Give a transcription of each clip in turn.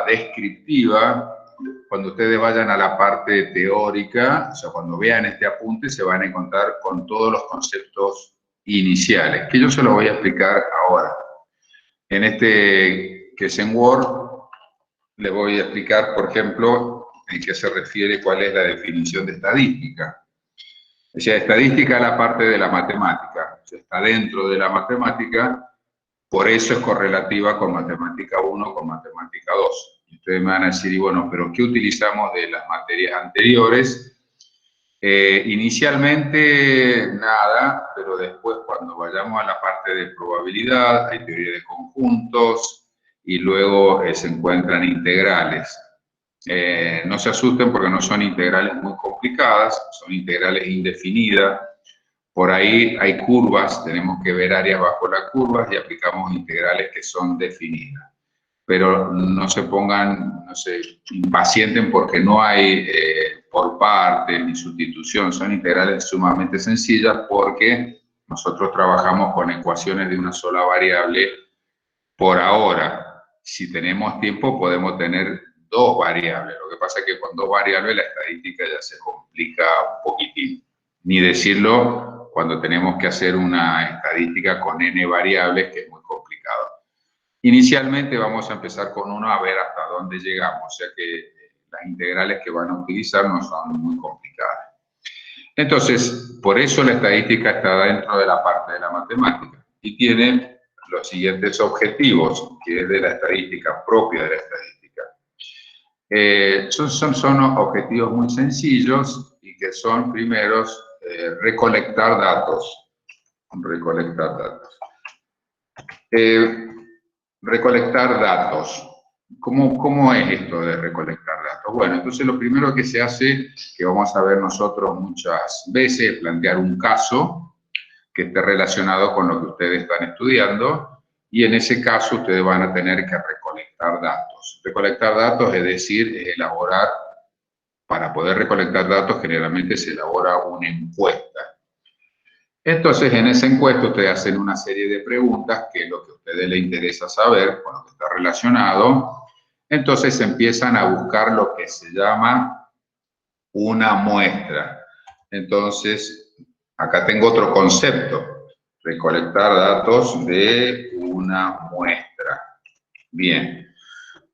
descriptiva, cuando ustedes vayan a la parte teórica, o sea, cuando vean este apunte, se van a encontrar con todos los conceptos iniciales, que yo se los voy a explicar ahora. En este que es en Word, les voy a explicar, por ejemplo, en qué se refiere, cuál es la definición de estadística. O sea, estadística es la parte de la matemática, o sea, está dentro de la matemática, por eso es correlativa con matemática 1, con matemática 2. Y ustedes me van a decir, y bueno, ¿pero qué utilizamos de las materias anteriores? Inicialmente nada, pero después cuando vayamos a la parte de probabilidad, hay teoría de conjuntos y luego se encuentran integrales. No se asusten porque no son integrales muy complicadas, son integrales indefinidas. Por ahí hay curvas, tenemos que ver áreas bajo las curvas y aplicamos integrales que son definidas. Pero no se pongan, no se impacienten porque no hay por partes ni sustitución, son integrales sumamente sencillas porque nosotros trabajamos con ecuaciones de una sola variable por ahora. Si tenemos tiempo podemos tener dos variables, lo que pasa es que con dos variables la estadística ya se complica un poquitín, ni decirlo cuando tenemos que hacer una estadística con n variables, que es muy complicado. Inicialmente vamos a empezar con uno a ver hasta dónde llegamos, o sea que las integrales que van a utilizar no son muy complicadas. Entonces, por eso la estadística está dentro de la parte de la matemática y tiene los siguientes objetivos, que es de la estadística, propia de la estadística. Son objetivos muy sencillos y que son, primeros, recolectar datos. Recolectar datos. Recolectar datos. ¿Cómo es esto de recolectar datos? Bueno, entonces lo primero que se hace, que vamos a ver nosotros muchas veces, es plantear un caso que esté relacionado con lo que ustedes están estudiando y en ese caso ustedes van a tener que recolectar datos. Recolectar datos es decir, elaborar, para poder recolectar datos generalmente se elabora una encuesta. Entonces, en esa encuesta ustedes hacen una serie de preguntas, que es lo que a ustedes les interesa saber, con lo que está relacionado. Entonces, empiezan a buscar lo que se llama una muestra. Entonces, acá tengo otro concepto, recolectar datos de una muestra. Bien,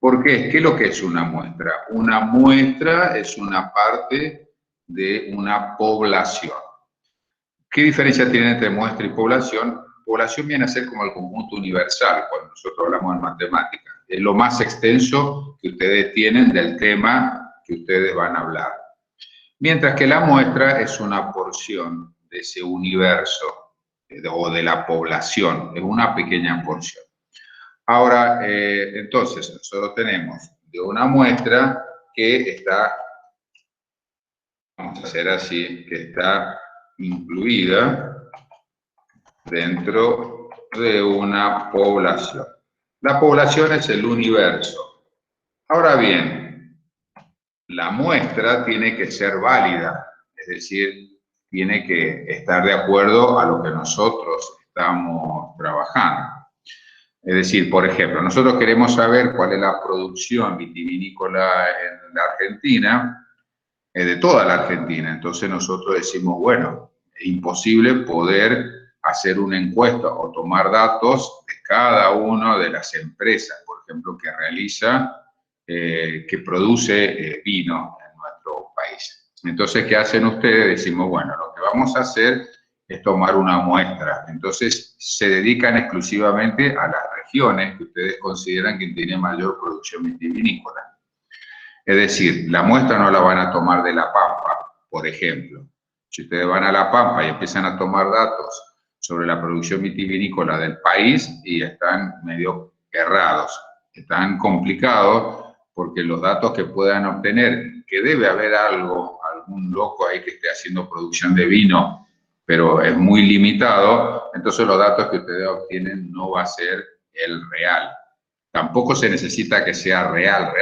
¿por qué? ¿Qué es lo que es una muestra? Una muestra es una parte de una población. ¿Qué diferencia tiene entre muestra y población? Población viene a ser como el conjunto universal cuando nosotros hablamos en matemática. Es lo más extenso que ustedes tienen del tema que ustedes van a hablar. Mientras que la muestra es una porción de ese universo o de la población, es una pequeña porción. Ahora, entonces, nosotros tenemos de una muestra que está, vamos a hacer así, que está incluida dentro de una población. La población es el universo. Ahora bien, la muestra tiene que ser válida, es decir, tiene que estar de acuerdo a lo que nosotros estamos trabajando. Es decir, por ejemplo, nosotros queremos saber cuál es la producción vitivinícola en la Argentina, de toda la Argentina. Entonces nosotros decimos, bueno, es imposible poder hacer una encuesta o tomar datos de cada una de las empresas, por ejemplo, que realiza, que produce vino en nuestro país. Entonces, ¿qué hacen ustedes? Decimos, bueno, lo que vamos a hacer es tomar una muestra. Entonces, se dedican exclusivamente a las regiones que ustedes consideran que tienen mayor producción vitivinícola. Es decir, la muestra no la van a tomar de La Pampa, por ejemplo. Si ustedes van a La Pampa y empiezan a tomar datos sobre la producción vitivinícola del país, y están medio errados, están complicados, porque los datos que puedan obtener, que debe haber algún loco ahí que esté haciendo producción de vino, pero es muy limitado, entonces los datos que ustedes obtienen no va a ser el real. Tampoco se necesita que sea real.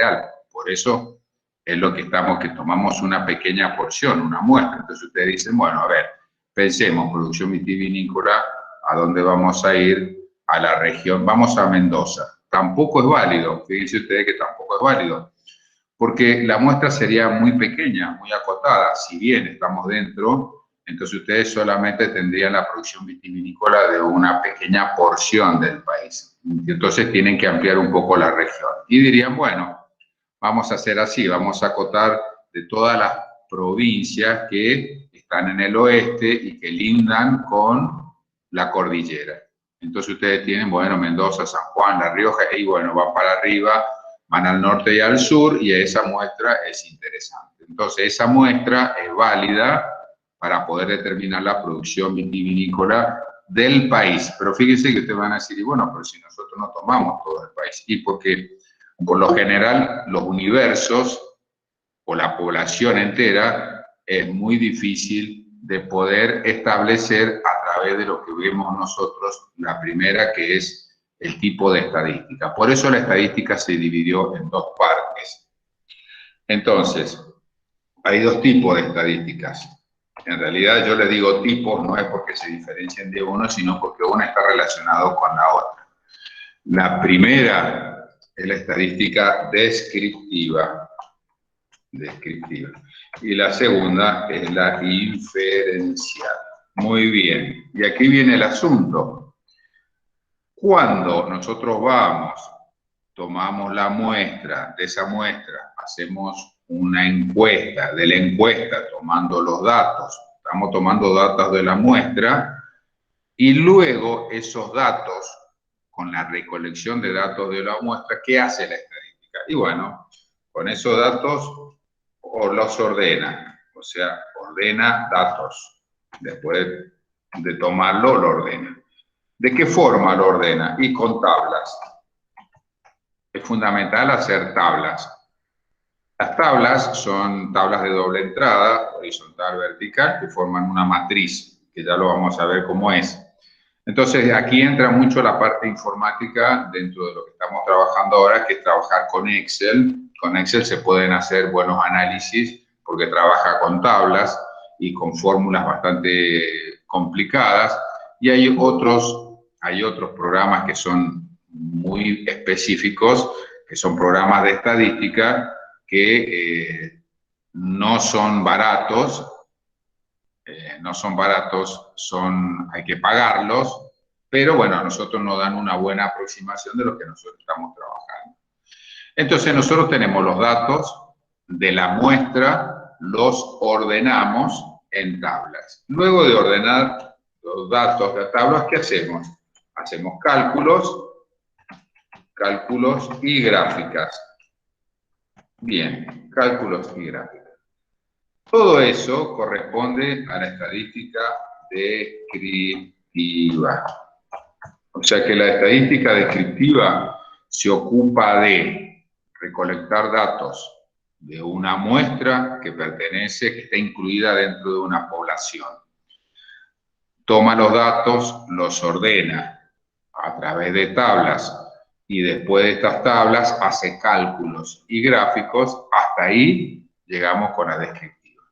Por eso es lo que tomamos una pequeña porción, una muestra. Entonces ustedes dicen, bueno, a ver, pensemos, producción vitivinícola, ¿a dónde vamos a ir? A la región, vamos a Mendoza. tampoco es válido. Fíjense ustedes que tampoco es válido, porque la muestra sería muy pequeña, muy acotada. Si bien estamos dentro, entonces ustedes solamente tendrían la producción vitivinícola de una pequeña porción del país. Entonces tienen que ampliar un poco la región. Y dirían, bueno, vamos a hacer así, vamos a acotar de todas las provincias que están en el oeste y que lindan con la cordillera. Entonces ustedes tienen, bueno, Mendoza, San Juan, La Rioja, y bueno, van para arriba, van al norte y al sur, y esa muestra es interesante. Entonces esa muestra es válida para poder determinar la producción vitivinícola del país. Pero fíjense que ustedes van a decir, y bueno, pero si nosotros no tomamos todo el país, y porque por lo general los universos o la población entera es muy difícil de poder establecer a través de lo que vemos nosotros, la primera, que es el tipo de estadística. Por eso la estadística se dividió en dos partes. Entonces, hay dos tipos de estadísticas. En realidad yo les digo tipos, no es porque se diferencien de uno, sino porque una está relacionado con la otra. La primera es la estadística descriptiva. Y la segunda es la inferencial. Muy bien. Y aquí viene el asunto. Cuando nosotros vamos, tomamos la muestra, de esa muestra hacemos una encuesta, de la encuesta tomando los datos, estamos tomando datos de la muestra y luego esos datos, con la recolección de datos de la muestra, ¿qué hace la estadística? Y bueno, con esos datos o los ordena, o sea, ordena datos. Después de tomarlo, lo ordena. ¿De qué forma lo ordena? Y con tablas. Es fundamental hacer tablas. Las tablas son tablas de doble entrada, horizontal, vertical, que forman una matriz, que ya lo vamos a ver cómo es. Entonces, aquí entra mucho la parte informática dentro de lo que estamos trabajando ahora, que es trabajar con Excel. Con Excel se pueden hacer buenos análisis porque trabaja con tablas y con fórmulas bastante complicadas. Y hay otros programas que son muy específicos, que son programas de estadística que no son baratos, hay que pagarlos, pero bueno, a nosotros nos dan una buena aproximación de lo que nosotros estamos trabajando. Entonces nosotros tenemos los datos de la muestra, los ordenamos en tablas. Luego de ordenar los datos de tablas, ¿qué hacemos? Hacemos cálculos y gráficas. Bien, cálculos y gráficas. Todo eso corresponde a la estadística descriptiva. O sea que la estadística descriptiva se ocupa de recolectar datos de una muestra que está incluida dentro de una población. Toma los datos, los ordena a través de tablas y después de estas tablas hace cálculos y gráficos. Hasta ahí llegamos con la descriptiva.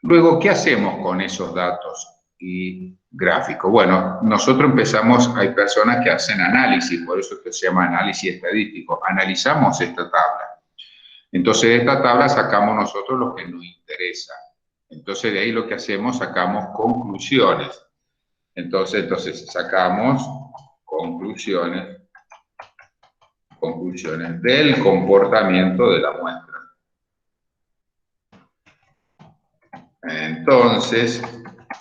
Luego, ¿qué hacemos con esos datos y gráficos? Bueno, nosotros empezamos, hay personas que hacen análisis, por eso se llama análisis estadístico. Analizamos esta tabla. Entonces, de esta tabla sacamos nosotros lo que nos interesa. Entonces, de ahí lo que hacemos, sacamos conclusiones. Entonces sacamos conclusiones del comportamiento de la muestra. Entonces,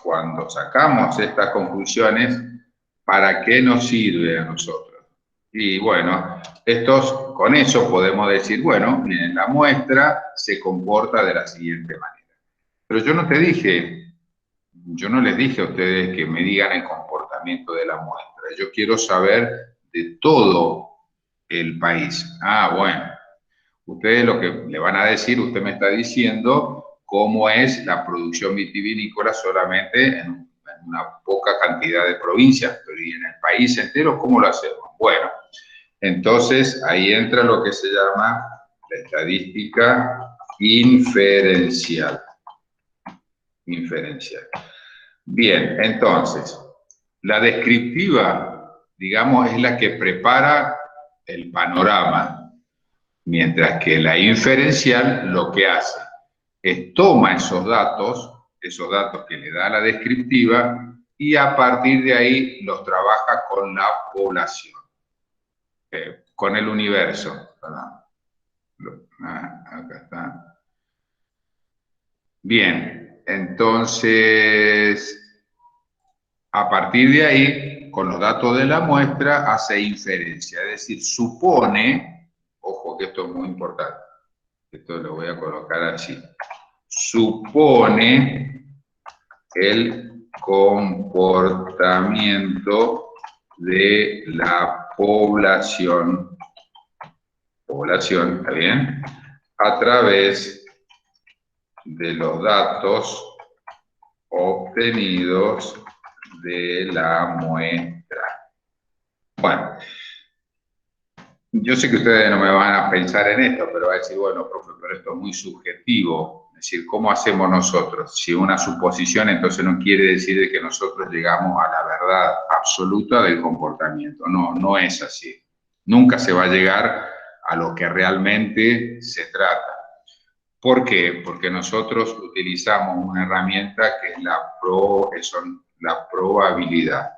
cuando sacamos estas conclusiones, ¿para qué nos sirve a nosotros? Y bueno, con eso podemos decir, bueno, miren, la muestra se comporta de la siguiente manera. Pero yo no les dije a ustedes que me digan el comportamiento de la muestra. Yo quiero saber de todo el país. Ah, bueno, ustedes lo que le van a decir, usted me está diciendo cómo es la producción vitivinícola solamente en una poca cantidad de provincias, pero ¿y en el país entero cómo lo hacemos? Bueno, entonces ahí entra lo que se llama la estadística inferencial. Bien, entonces, la descriptiva, digamos, es la que prepara el panorama, mientras que la inferencial lo que hace es toma esos datos que le da la descriptiva, y a partir de ahí los trabaja con la población, con el universo. Acá está. Bien, entonces, a partir de ahí, con los datos de la muestra, hace inferencia, es decir, supone, ojo que esto es muy importante, esto lo voy a colocar así, supone el comportamiento de la población, ¿está bien?, a través de los datos obtenidos de la muestra. Bueno, yo sé que ustedes no me van a pensar en esto, pero va a decir, bueno, profe, pero esto es muy subjetivo. Es decir, ¿cómo hacemos nosotros? Si una suposición, entonces no quiere decir de que nosotros llegamos a la verdad absoluta del comportamiento. No, no es así. Nunca se va a llegar a lo que realmente se trata. ¿Por qué? Porque nosotros utilizamos una herramienta que es la probabilidad.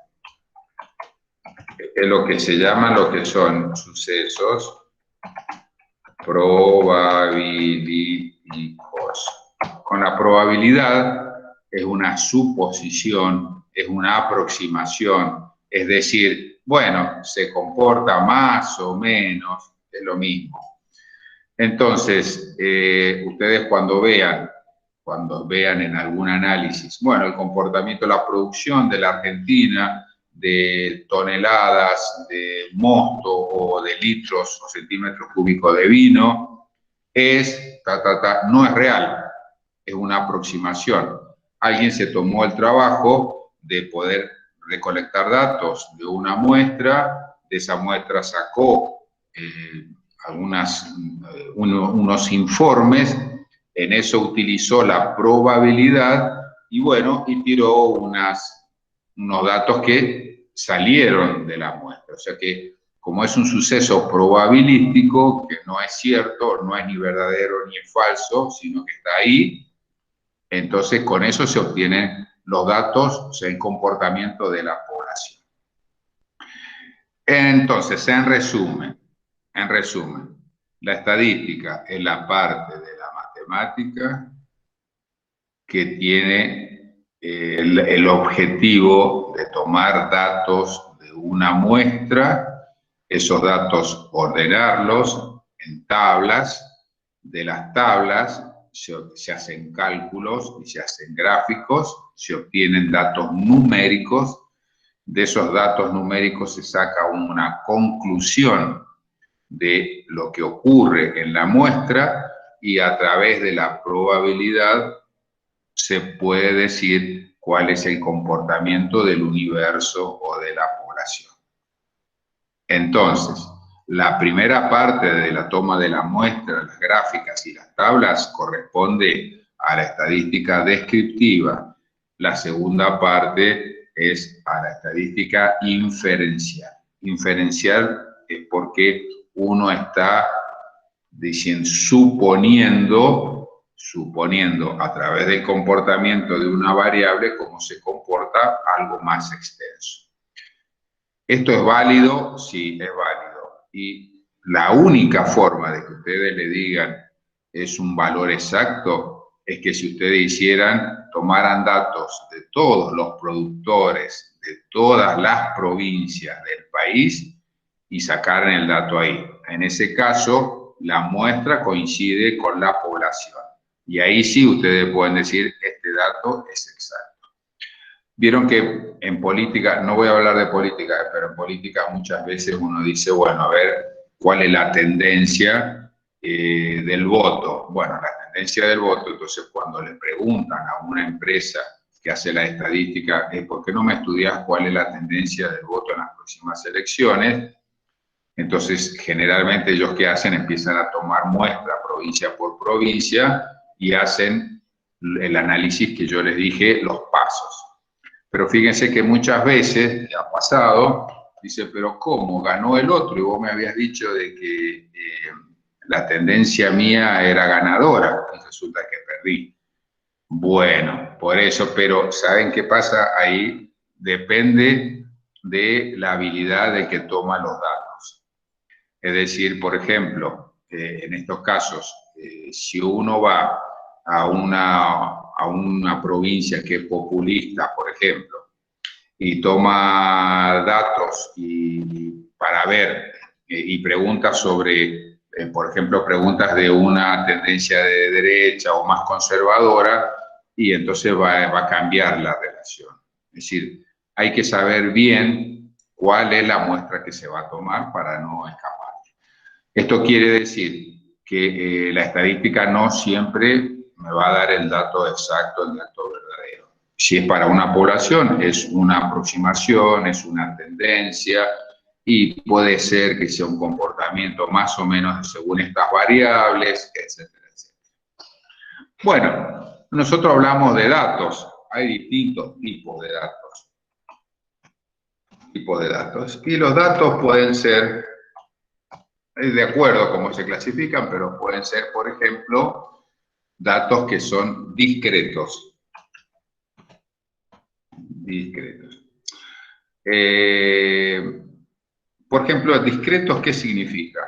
Es lo que se llama lo que son sucesos probabilísticos. Con la probabilidad es una suposición, es una aproximación, es decir, bueno, se comporta más o menos, es lo mismo. Entonces, ustedes cuando vean en algún análisis, bueno, el comportamiento de la producción de la Argentina, de toneladas de mosto o de litros o centímetros cúbicos de vino, no es real, es una aproximación. Alguien se tomó el trabajo de poder recolectar datos de una muestra, de esa muestra sacó unos informes, en eso utilizó la probabilidad y bueno, y tiró unos datos que salieron de la muestra. O sea que como es un suceso probabilístico, que no es cierto, no es ni verdadero ni es falso, sino que está ahí, entonces con eso se obtienen los datos, o sea, el comportamiento de la población. Entonces, en resumen, la estadística es la parte de la matemática que tiene el objetivo de tomar datos de una muestra, esos datos ordenarlos en tablas, de las tablas se hacen cálculos y se hacen gráficos, se obtienen datos numéricos, de esos datos numéricos se saca una conclusión de lo que ocurre en la muestra y a través de la probabilidad se puede decir cuál es el comportamiento del universo o de la población. Entonces, la primera parte de la toma de la muestra, las gráficas y las tablas, corresponde a la estadística descriptiva. La segunda parte es a la estadística inferencial. Inferencial es porque uno está suponiendo a través del comportamiento de una variable cómo se comporta algo más extenso. ¿Esto es válido? Sí, es válido. Y la única forma de que ustedes le digan es un valor exacto es que si ustedes tomaran datos de todos los productores de todas las provincias del país y sacaran el dato ahí. En ese caso, la muestra coincide con la población. Y ahí sí ustedes pueden decir, este dato es exacto. Vieron que en política, no voy a hablar de política, pero en política muchas veces uno dice, bueno, a ver, ¿cuál es la tendencia del voto? Bueno, la tendencia del voto, entonces cuando le preguntan a una empresa que hace la estadística, ¿por qué no me estudias cuál es la tendencia del voto en las próximas elecciones? Entonces, generalmente ellos ¿qué hacen? Empiezan a tomar muestra provincia por provincia y hacen el análisis que yo les dije, los pasos. Pero fíjense que muchas veces, ha pasado, Dice, pero ¿cómo? Ganó el otro y vos me habías dicho de que la tendencia mía era ganadora y resulta que perdí. Bueno, por eso, pero ¿saben qué pasa ahí? Depende de la habilidad de que toma los datos. Es decir, por ejemplo, en estos casos, si uno va a una provincia que es populista, por ejemplo, y toma datos para ver y preguntas sobre, por ejemplo, preguntas de una tendencia de derecha o más conservadora, y entonces va a cambiar la relación. Es decir, hay que saber bien cuál es la muestra que se va a tomar para no escapar. Esto quiere decir que la estadística no siempre me va a dar el dato exacto, el dato verdadero. Si es para una población, es una aproximación, es una tendencia, y puede ser que sea un comportamiento más o menos según estas variables, etcétera, etcétera. Bueno, nosotros hablamos de datos. Hay distintos tipos de datos. Y los datos pueden ser, de acuerdo a cómo se clasifican, pero pueden ser, por ejemplo, datos que son discretos. Por ejemplo, discretos, ¿qué significa?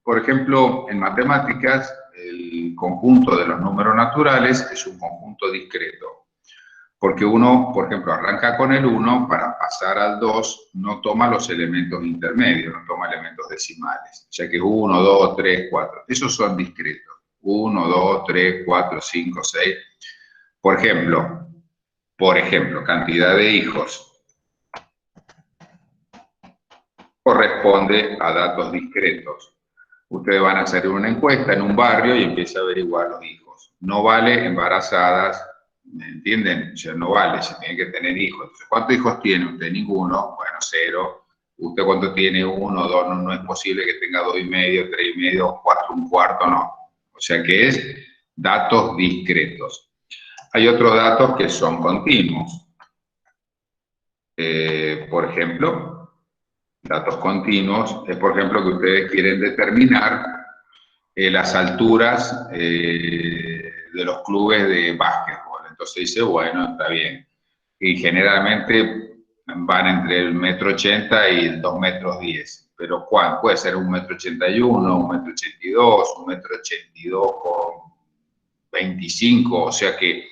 Por ejemplo, en matemáticas, el conjunto de los números naturales es un conjunto discreto. Porque uno, por ejemplo, arranca con el 1, para pasar al 2 no toma los elementos intermedios, no toma elementos decimales. O sea que 1, 2, 3, 4. Esos son discretos. 1, 2, 3, 4, 5, 6. Por ejemplo, cantidad de hijos corresponde a datos discretos. Ustedes van a hacer una encuesta en un barrio y empieza a averiguar los hijos. No vale embarazadas, ¿me entienden? O sea, no vale, se tiene que tener hijos. Entonces, ¿cuántos hijos tiene usted? Ninguno. Bueno, 0. ¿Usted cuánto tiene? 1, 2, no es posible que tenga 2,5, 3,5, 4, un cuarto, no. O sea que es datos discretos. Hay otros datos que son continuos. Por ejemplo, datos continuos es, por ejemplo, que ustedes quieren determinar las alturas de los clubes de básquetbol. Entonces dice, bueno, está bien. Y generalmente van entre el 1,80 m y el 2,10 m. Pero ¿cuál? Puede ser 1,81 m, 1,82 m, 1,82 m con 25. O sea que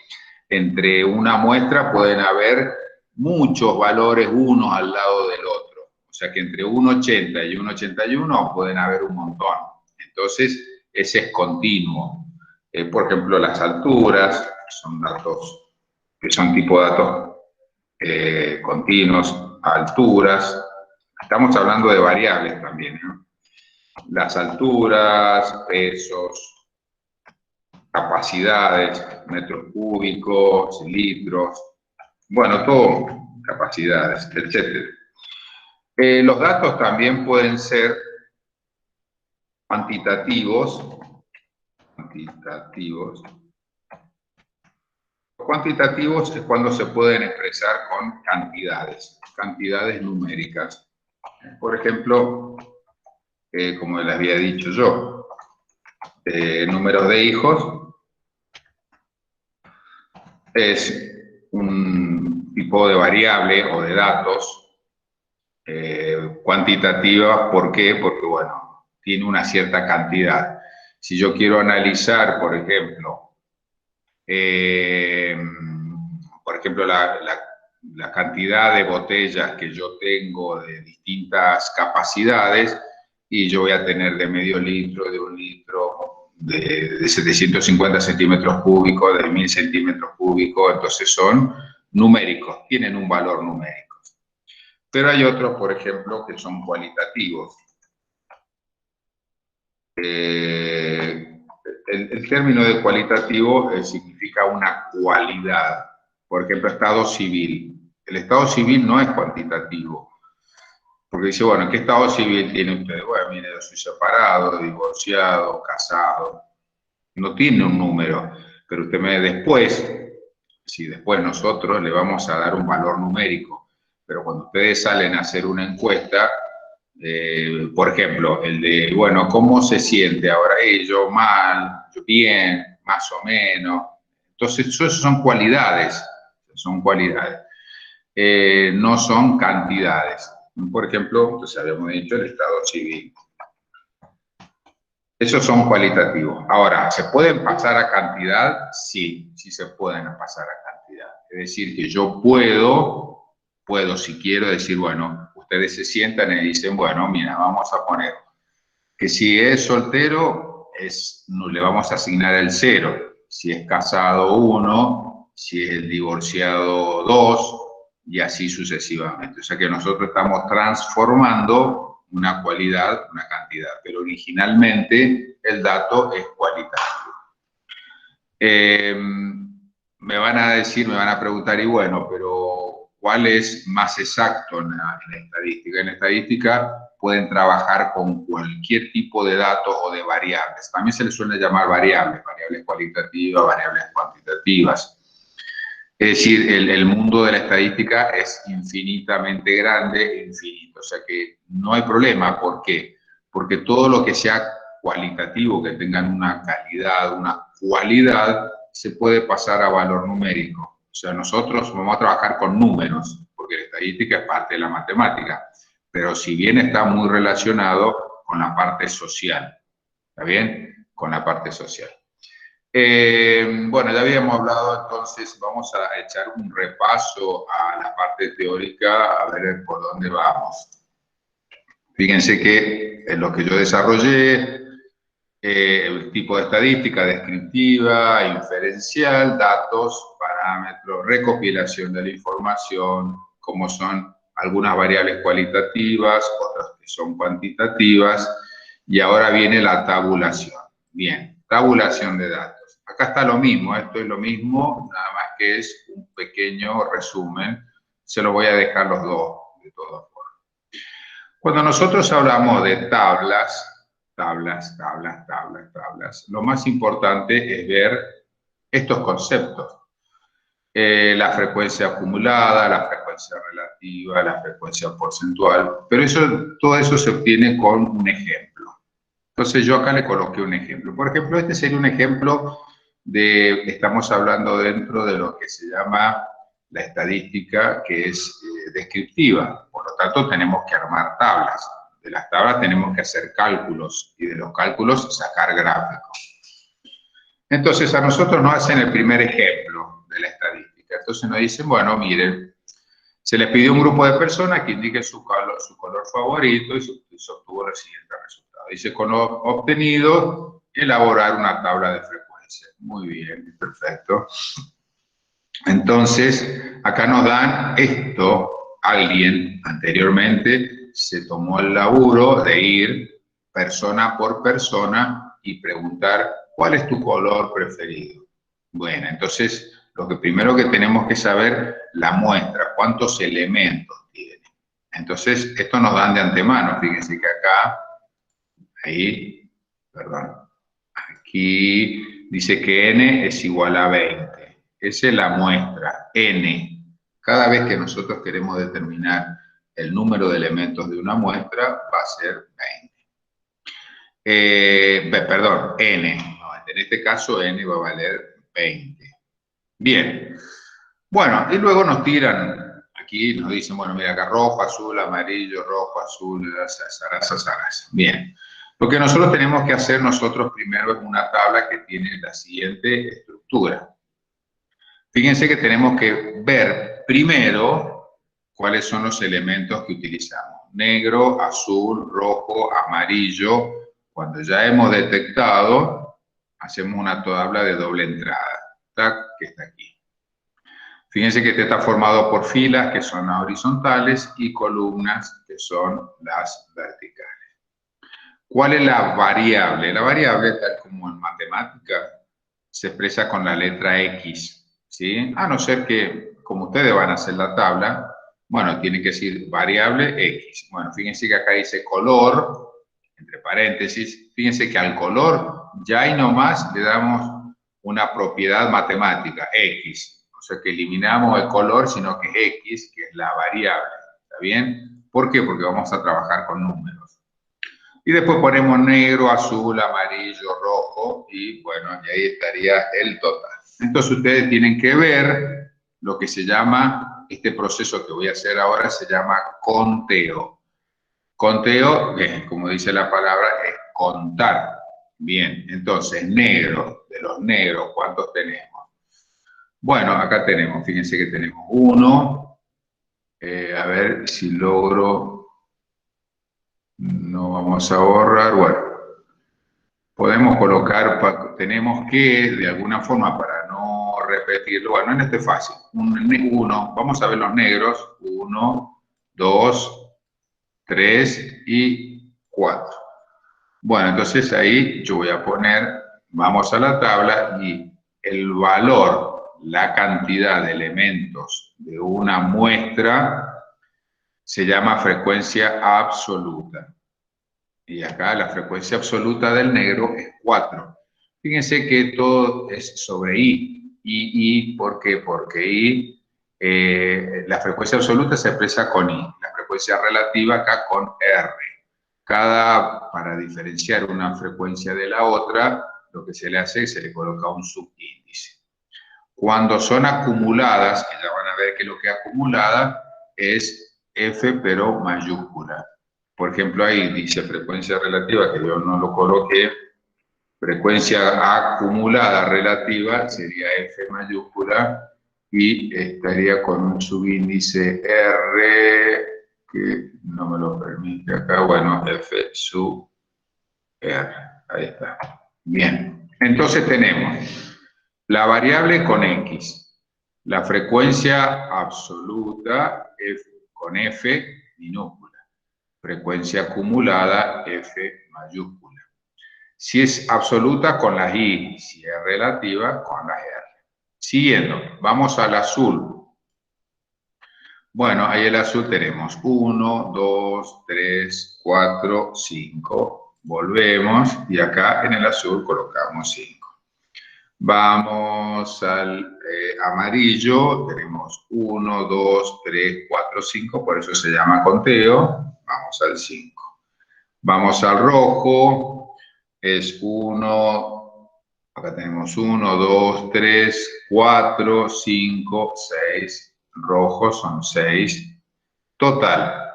entre una muestra pueden haber muchos valores unos al lado del otro. O sea que entre 1,80 y 1,81 pueden haber un montón. Entonces, ese es continuo. Por ejemplo, las alturas son datos que son tipo datos continuos, alturas. Estamos hablando de variables también, ¿no? Las alturas, pesos, capacidades, metros cúbicos, litros, bueno, todo, capacidades, etc. Los datos también pueden ser cuantitativos. Cuantitativos es cuando se pueden expresar con cantidades numéricas. Por ejemplo, como les había dicho yo, números de hijos es un tipo de variable o de datos cuantitativa. ¿Por qué? Porque, bueno, tiene una cierta cantidad. Si yo quiero analizar, por ejemplo, la cantidad de botellas que yo tengo de distintas capacidades, y yo voy a tener de medio litro, de 1 litro, de 750 centímetros cúbicos, de 1000 centímetros cúbicos, entonces son numéricos, tienen un valor numérico. Pero hay otros, por ejemplo, que son cualitativos. El término de cualitativo significa una cualidad. Por ejemplo, estado civil. El estado civil no es cuantitativo. Porque dice, bueno, ¿qué estado civil tiene usted? Bueno, mire, yo soy separado, divorciado, casado. No tiene un número, pero usted después nosotros le vamos a dar un valor numérico. pero cuando ustedes salen a hacer una encuesta, por ejemplo, el de, bueno, ¿cómo se siente ahora? Yo mal, yo bien, más o menos. Entonces, eso son cualidades, no son cantidades. Por ejemplo, entonces habíamos dicho el estado civil. Esos son cualitativos. Ahora, ¿se pueden pasar a cantidad? Sí, sí se pueden pasar a cantidad. Es decir, que yo puedo si quiero decir, bueno, ustedes se sientan y dicen, bueno, mira, vamos a poner que si es soltero, le vamos a asignar el 0. Si es casado, 1. Si es divorciado, 2. Y así sucesivamente. O sea que nosotros estamos transformando una cualidad, una cantidad, pero originalmente el dato es cualitativo. Me van a decir, me van a preguntar, y bueno, pero ¿cuál es más exacto en la estadística? En la estadística pueden trabajar con cualquier tipo de datos o de variables. También se les suele llamar variables cualitativas, variables cuantitativas. Es decir, el mundo de la estadística es infinitamente grande e infinito. O sea que no hay problema. ¿Por qué? Porque todo lo que sea cualitativo, que tengan una calidad, una cualidad, se puede pasar a valor numérico. O sea, nosotros vamos a trabajar con números, porque la estadística es parte de la matemática, pero si bien está muy relacionado con la parte social. ¿Está bien? Con la parte social. Bueno, ya habíamos hablado, entonces vamos a echar un repaso a la parte teórica, a ver por dónde vamos. Fíjense que en lo que yo desarrollé, el tipo de estadística descriptiva, inferencial, datos, parámetros, recopilación de la información, como son algunas variables cualitativas, otras que son cuantitativas, y ahora viene la tabulación. Bien, tabulación de datos. Acá está lo mismo, esto es lo mismo, nada más que es un pequeño resumen. Se los voy a dejar los dos, de todas formas. Cuando nosotros hablamos de tablas, lo más importante es ver estos conceptos. La frecuencia acumulada, la frecuencia relativa, la frecuencia porcentual, pero todo eso se obtiene con un ejemplo. Entonces yo acá le coloqué un ejemplo. Por ejemplo, este sería un ejemplo estamos hablando dentro de lo que se llama la estadística, que es descriptiva. Por lo tanto, tenemos que armar tablas. De las tablas tenemos que hacer cálculos y de los cálculos sacar gráficos. Entonces, a nosotros nos hacen el primer ejemplo de la estadística. Entonces nos dicen, bueno, miren, se les pidió a un grupo de personas que indiquen su color favorito y se obtuvo el siguiente resultado. Dice, con lo obtenido, elaborar una tabla de frecuencia. Muy bien, perfecto. Entonces, acá nos dan esto. Alguien anteriormente se tomó el laburo de ir persona por persona y preguntar, ¿cuál es tu color preferido? Bueno, entonces, lo que primero que tenemos que saber, la muestra, cuántos elementos tiene. Entonces, esto nos dan de antemano. Fíjense que acá, aquí dice que n es igual a 20. Esa es la muestra, n. Cada vez que nosotros queremos determinar el número de elementos de una muestra, va a ser 20. Perdón, n. En este caso, n va a valer 20. Bien. Bueno, y luego nos tiran, aquí nos dicen, bueno, mira acá rojo, azul, amarillo, rojo, azul, zaraza. Bien. Lo que nosotros tenemos que hacer nosotros primero es una tabla que tiene la siguiente estructura. Fíjense que tenemos que ver primero cuáles son los elementos que utilizamos. Negro, azul, rojo, amarillo. Cuando ya hemos detectado, hacemos una tabla de doble entrada, que está aquí. Fíjense que este está formado por filas que son las horizontales y columnas que son las verticales. ¿Cuál es la variable? La variable, tal como en matemática, se expresa con la letra X, ¿sí? A no ser que, como ustedes van a hacer la tabla, bueno, tiene que decir variable X. Bueno, fíjense que acá dice color, entre paréntesis. Fíjense que al color ya ahí nomás le damos una propiedad matemática, X. O sea que eliminamos el color, sino que es X, que es la variable. ¿Está bien? ¿Por qué? Porque vamos a trabajar con números. Y después ponemos negro, azul, amarillo, rojo, y bueno, y ahí estaría el total. Entonces ustedes tienen que ver lo que se llama, este proceso que voy a hacer ahora se llama conteo. Conteo, como dice la palabra, es contar. Bien, entonces, negro, de los negros, ¿cuántos tenemos? Bueno, acá tenemos, fíjense que tenemos 1. A ver si logro, no vamos a borrar, bueno. Podemos colocar, tenemos que, de alguna forma, para no repetirlo, bueno, en este es fácil, 1, vamos a ver los negros, 1, 2, 3 y 4. Bueno, entonces ahí yo voy a poner, vamos a la tabla y el valor, la cantidad de elementos de una muestra se llama frecuencia absoluta. Y acá la frecuencia absoluta del negro es 4. Fíjense que todo es sobre I. ¿Y por qué? Porque I, la frecuencia absoluta se expresa con I, la frecuencia relativa acá con R. Para diferenciar una frecuencia de la otra, lo que se le hace es se le coloca un subíndice. Cuando son acumuladas, que ya van a ver que lo que es acumulada es F pero mayúscula. Por ejemplo, ahí dice frecuencia relativa, que yo no lo coloqué. Frecuencia acumulada relativa sería F mayúscula y estaría con un subíndice R, que no me lo permite acá, bueno, F sub R. Ahí está. Bien, entonces tenemos la variable con X, la frecuencia absoluta F, con F minúscula. Frecuencia acumulada F mayúscula. Si es absoluta, con las I. Si es relativa, con las R. Siguiendo, vamos al azul. Bueno, ahí el azul tenemos 1, 2, 3, 4, 5. Volvemos y acá en el azul colocamos 5. Vamos al amarillo, tenemos 1, 2, 3, 4, 5, por eso se llama conteo. Vamos al 5. Vamos al rojo, es 1, acá tenemos 1, 2, 3, 4, 5, 6. Rojos son 6. Total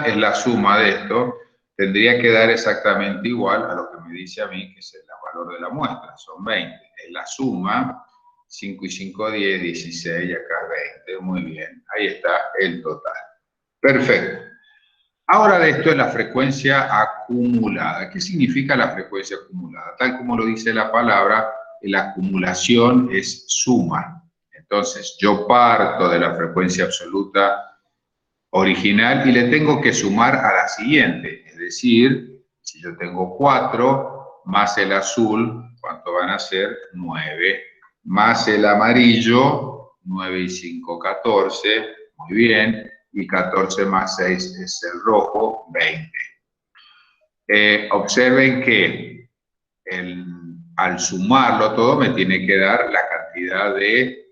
es la suma de esto. Tendría que dar exactamente igual a lo que me dice a mí, que es el valor de la muestra, son 20. Es la suma, 5 y 5, 10, 16, y acá 20. Muy bien, ahí está el total. Perfecto. Ahora de esto es la frecuencia acumulada. ¿Qué significa la frecuencia acumulada? Tal como lo dice la palabra, la acumulación es suma. Entonces, yo parto de la frecuencia absoluta original y le tengo que sumar a la siguiente. Es decir, si yo tengo 4 más el azul, ¿cuánto van a ser? 9. Más el amarillo, 9 y 5, 14. Muy bien. Y 14 más 6 es el rojo, 20. Observen que al sumarlo todo me tiene que dar la cantidad de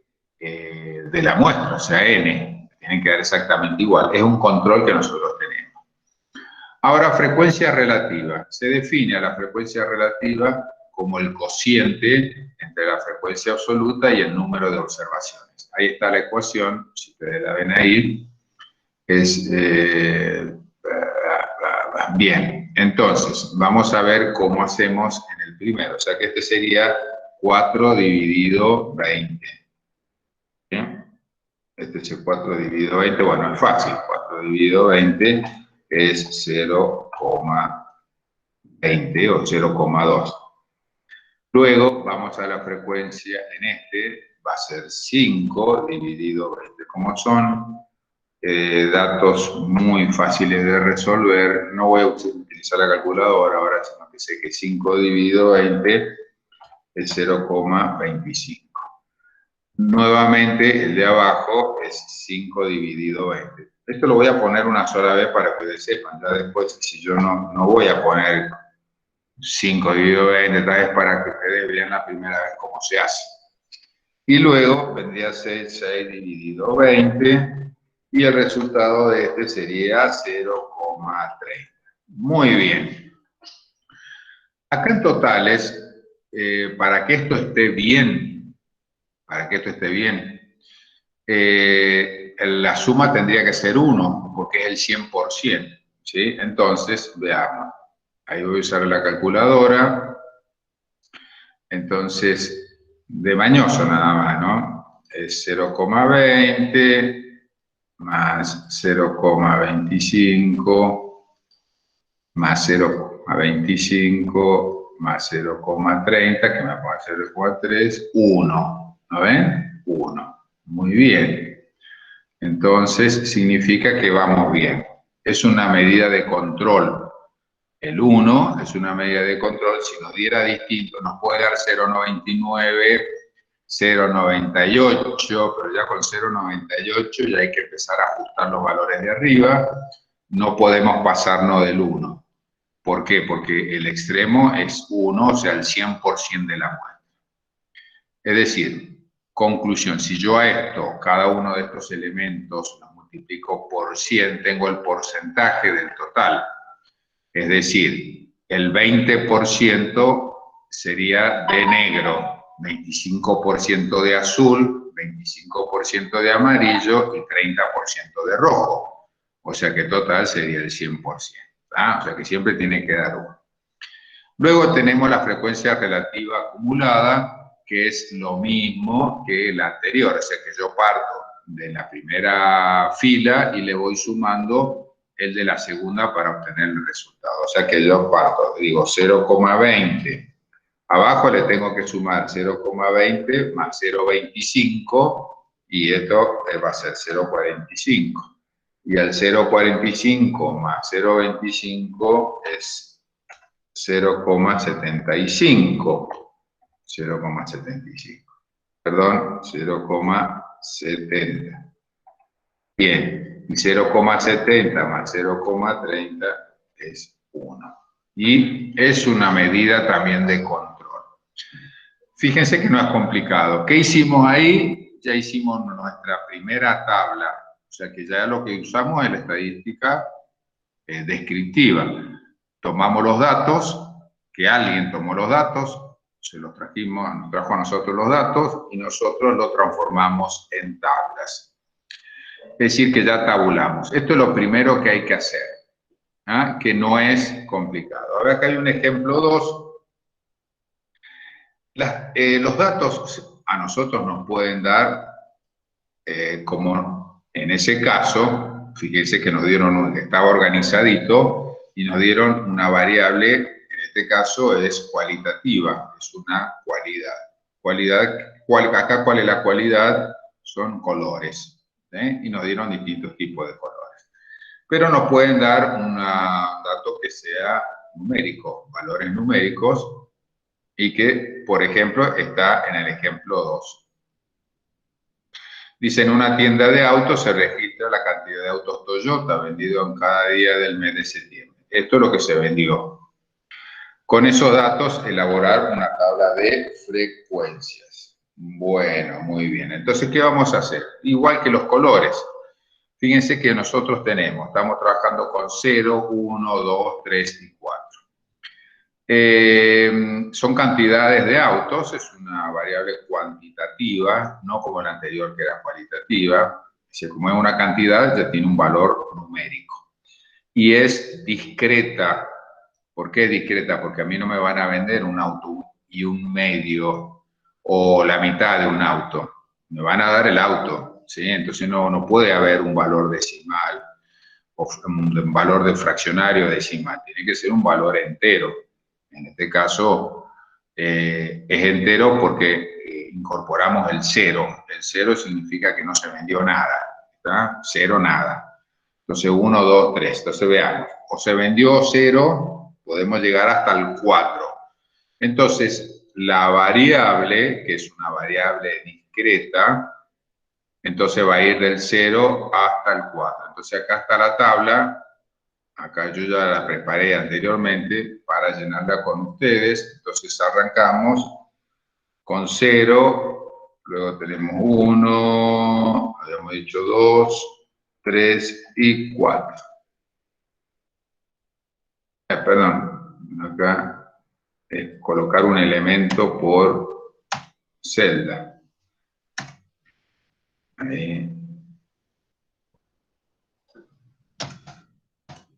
la muestra, o sea, n. Tienen que dar exactamente igual. Es un control que nosotros tenemos. Ahora, frecuencia relativa. Se define a la frecuencia relativa como el cociente entre la frecuencia absoluta y el número de observaciones. Ahí está la ecuación, si ustedes la ven ahí. Bien, entonces, vamos a ver cómo hacemos en el primero. O sea que este sería 4 dividido 20. ¿Bien? Este es 4 dividido 20, bueno, es fácil. 4 dividido 20 es 0,20 o 0,2. Luego vamos a la frecuencia en este, va a ser 5 dividido 20. Como son datos muy fáciles de resolver, no voy a utilizar la calculadora ahora, sino que sé que 5 dividido 20 es 0,25. Nuevamente, el de abajo es 5 dividido 20. Esto lo voy a poner una sola vez para que ustedes sepan. Ya después, si yo no voy a poner 5 dividido 20, tal vez para que ustedes vean la primera vez cómo se hace. Y luego vendría a ser 6 dividido 20, y el resultado de este sería 0,30. Muy bien. Acá en totales, para que esto esté bien, la suma tendría que ser 1, porque es el 100%, ¿sí? Entonces, veamos. Ahí voy a usar la calculadora. Entonces, de mañoso nada más, ¿no? Es 0,20 más 0,25 más 0,25 más 0,30, que me ponga 0,3, 1. ¿No ven? 1. Muy bien. Entonces, significa que vamos bien. Es una medida de control. El 1 es una medida de control. Si nos diera distinto, nos puede dar 0,99, 0,98, pero ya con 0,98 ya hay que empezar a ajustar los valores de arriba. No podemos pasarnos del 1. ¿Por qué? Porque el extremo es 1, o sea, el 100% de la muestra. Es decir, conclusión, si yo a esto, cada uno de estos elementos, lo multiplico por 100, tengo el porcentaje del total. Es decir, el 20% sería de negro, 25% de azul, 25% de amarillo y 30% de rojo. O sea que total sería el 100%. O sea que siempre tiene que dar 1. Luego tenemos la frecuencia relativa acumulada, que es lo mismo que la anterior. O sea que yo parto de la primera fila y le voy sumando el de la segunda para obtener el resultado. O sea que yo parto, digo 0,20. Abajo le tengo que sumar 0,20 más 0,25 y esto va a ser 0,45. Y al 0,45 más 0,25 es 0,75. 0,75. Perdón, 0,70. Bien, y 0,70 más 0,30 es 1. Y es una medida también de control. Fíjense que no es complicado. ¿Qué hicimos ahí? Ya hicimos nuestra primera tabla. O sea que ya lo que usamos es la estadística descriptiva. Tomamos los datos, que alguien tomó los datos, se los trajimos, nos trajo a nosotros los datos y nosotros los transformamos en tablas. Es decir, que ya tabulamos. Esto es lo primero que hay que hacer, que no es complicado. Ahora acá hay un ejemplo 2. Los datos a nosotros nos pueden dar, como en ese caso, fíjense que nos dieron, estaba organizadito, y nos dieron una variable, en este caso es cualitativa, es una cualidad. Acá, ¿cuál es la cualidad? Son colores, y nos dieron distintos tipos de colores. Pero nos pueden dar un dato que sea numérico, valores numéricos, y que, por ejemplo, está en el ejemplo 2. Dice, en una tienda de autos se registra la cantidad de autos Toyota vendidos en cada día del mes de septiembre. Esto es lo que se vendió. Con esos datos, elaborar una tabla de frecuencias. Bueno, muy bien. Entonces, ¿qué vamos a hacer? Igual que los colores. Fíjense que nosotros estamos trabajando con 0, 1, 2, 3 y 4. Son cantidades de autos, es una variable cuantitativa, no como la anterior que era cualitativa. Como es una cantidad, ya tiene un valor numérico. Y es discreta. ¿Por qué es discreta? Porque a mí no me van a vender un auto y un medio o la mitad de un auto. Me van a dar el auto, ¿sí? Entonces no puede haber un valor decimal o un valor de fraccionario decimal. Tiene que ser un valor entero. En este caso es entero porque incorporamos el 0. El 0 significa que no se vendió nada. ¿Está? 0, nada. Entonces 1, 2, 3. Entonces veamos. O se vendió 0, podemos llegar hasta el 4. Entonces la variable, que es una variable discreta, entonces va a ir del 0 hasta el 4. Entonces acá está la tabla. Acá yo ya la preparé anteriormente para llenarla con ustedes. Entonces arrancamos con 0, luego tenemos 1, habíamos dicho 2, 3 y 4. Perdón, acá es colocar un elemento por celda. Ahí.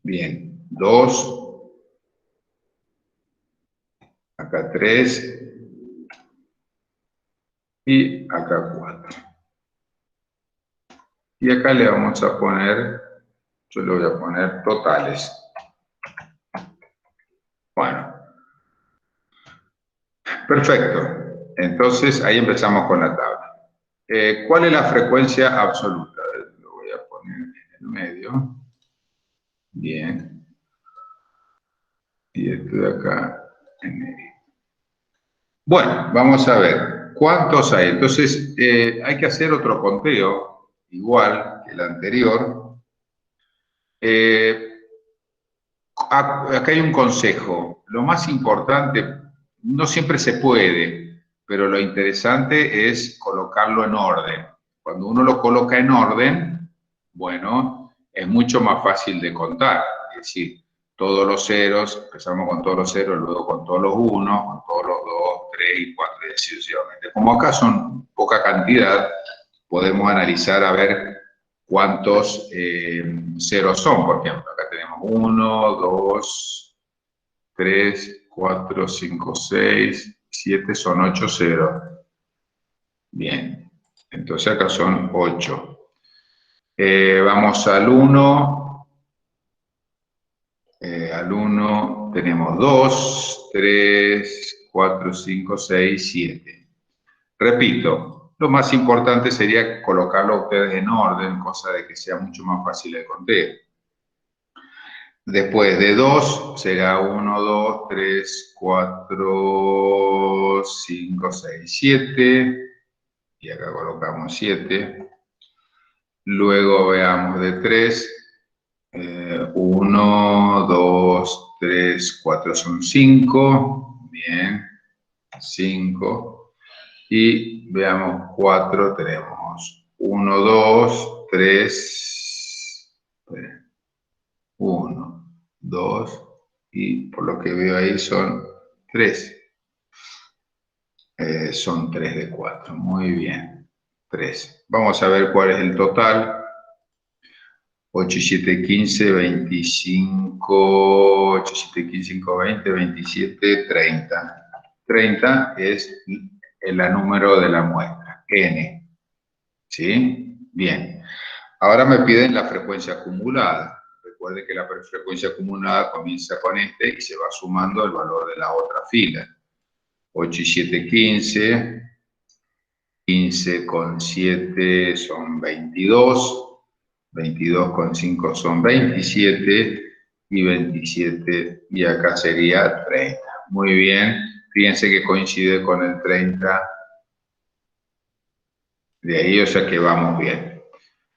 Bien, 2, acá 3 y acá 4. Y acá le vamos a poner, yo le voy a poner totales. Bueno, perfecto. Entonces ahí empezamos con la tabla. ¿Cuál es la frecuencia absoluta? Lo voy a poner en el medio. Bien. Y esto de acá en medio. Bueno, vamos a ver. ¿Cuántos hay? Entonces hay que hacer otro conteo, igual que el anterior. Acá hay un consejo. Lo más importante, no siempre se puede, pero lo interesante es colocarlo en orden. Cuando uno lo coloca en orden, bueno, es mucho más fácil de contar. Es decir, todos los ceros, empezamos con todos los ceros, luego con todos los unos, con todos los 2, 3 y 4 y así sucesivamente. Como acá son poca cantidad, podemos analizar a ver cuántos ceros son. Por ejemplo, acá tenemos 1, 2, 3, 4, 5, 6, 7, son 8 ceros. Bien, entonces acá son 8. Vamos al 1. Al 1 tenemos 2, 3, 4, 5, 6, 7. Repito, lo más importante sería colocarlo a ustedes en orden, cosa de que sea mucho más fácil el conteo. Después de 2 será 1, 2, 3, 4, 5, 6, 7. Y acá colocamos 7. Luego veamos de 3. 1, 2, 3, 4 son 5. Bien, 5. Y veamos 4, tenemos 1, 2, 3, 1, 2, y por lo que veo ahí son 3. Son 3 de 4, muy bien, 3. Vamos a ver cuál es el total. 8 y 7, 15, 25, 8, 7, 15, 5, 20, 27, 30. 30 es el número de la muestra, n. ¿Sí? Bien. Ahora me piden la frecuencia acumulada. Recuerde que la frecuencia acumulada comienza con este y se va sumando el valor de la otra fila. 8 y 7, 15. 15 con 7 son 22. 22 con 5 son 27. Y 27, y acá sería 30. Muy bien. Fíjense que coincide con el 30. De ahí, o sea que vamos bien.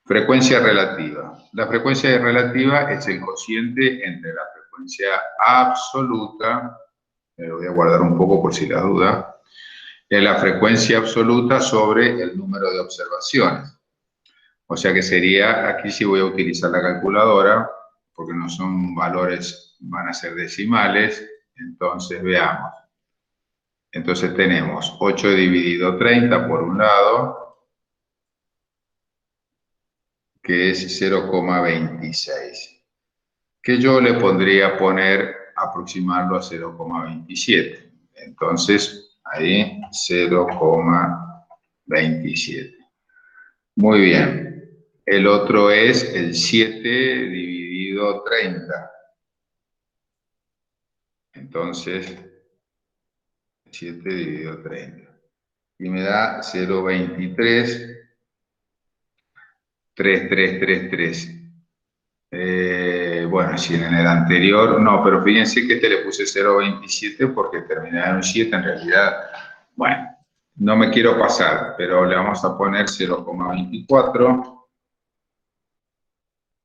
Frecuencia relativa. La frecuencia relativa es el cociente entre la frecuencia absoluta, me lo voy a guardar un poco por si la duda, es la frecuencia absoluta sobre el número de observaciones. O sea que sería, aquí sí voy a utilizar la calculadora, porque no son valores, van a ser decimales, entonces veamos. Entonces tenemos 8 dividido 30 por un lado, que es 0,26, que yo le podría aproximarlo a 0,27. Entonces, ahí 0,27. Muy bien. El otro es el 7 dividido 30. Entonces, 7 dividido 30. Y me da 0,23. 3, 3, 3, 3. Bueno, si en el anterior, no, pero fíjense que le puse 0,27 porque terminaba en un 7, en realidad, bueno, no me quiero pasar, pero le vamos a poner 0,24.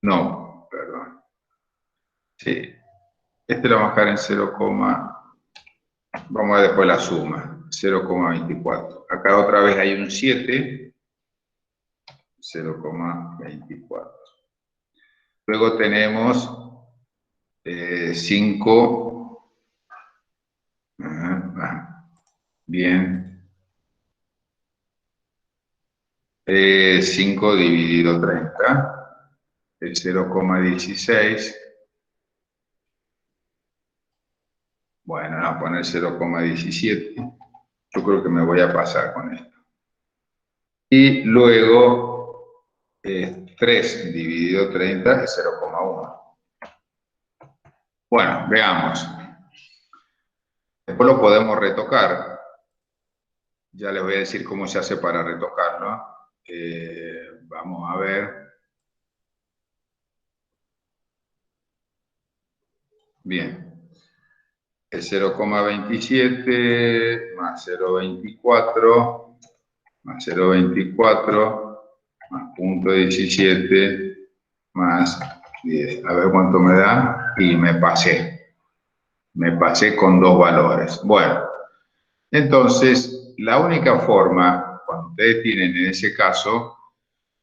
No, perdón. Sí, este lo vamos a dejar en 0, vamos a ver después la suma. 0,24. Acá otra vez hay un 7, 0,24. Luego tenemos 5, bien, 5 dividido 30, es 0,16. Bueno, no, poner 0,17. Yo creo que me voy a pasar con esto. Y luego 3 dividido 30 es 0,1. Bueno, veamos. Después lo podemos retocar. Ya les voy a decir cómo se hace para retocarlo. Vamos a ver. Bien. El 0,27 más 0,24 más 0,24 más 0,17 más 10. A ver cuánto me da. Y me pasé. Me pasé con 2 valores. Bueno, entonces la única forma, cuando ustedes tienen en ese caso,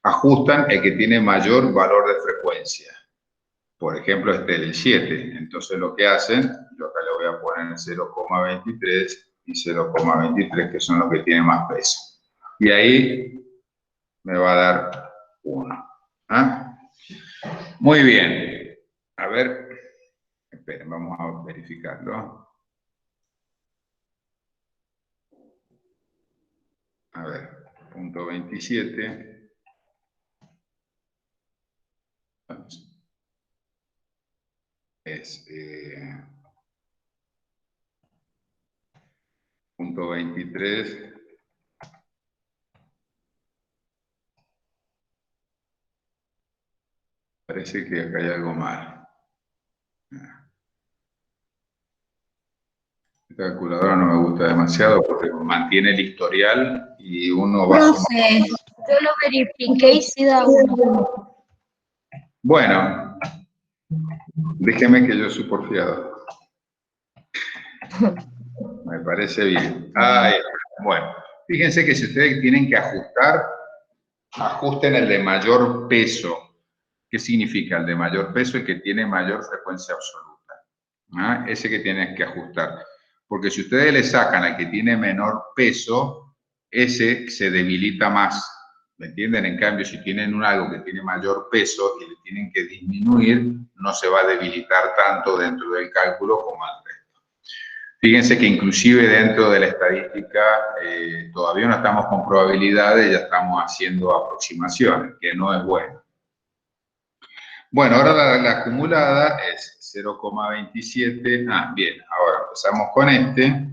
ajustan el que tiene mayor valor de frecuencia. Por ejemplo, este es el 7. Entonces lo que hacen, yo acá le voy a poner 0,23 y 0,23, que son los que tienen más peso. Y ahí me va a dar 1. ¿Ah? Muy bien. A ver, esperen, vamos a verificarlo. A ver, punto 27. Es punto 23. Parece que acá hay algo mal. Esta calculadora no me gusta demasiado porque mantiene el historial y uno va sumando. Yo lo verifiqué y sí da 1. Bueno, déjeme que yo soy porfiado. Me parece bien. Bueno, fíjense que si ustedes tienen que ajustar, ajusten el de mayor peso. ¿Qué significa el de mayor peso? El que tiene mayor frecuencia absoluta. ¿Ah? Ese que tienen que ajustar. Porque si ustedes le sacan al que tiene menor peso, ese se debilita más. ¿Me entienden? En cambio, si tienen algo que tiene mayor peso y le tienen que disminuir, no se va a debilitar tanto dentro del cálculo como el resto. Fíjense que inclusive dentro de la estadística todavía no estamos con probabilidades, ya estamos haciendo aproximaciones, que no es bueno. Bueno, ahora la acumulada es 0,27. Bien, ahora empezamos con este,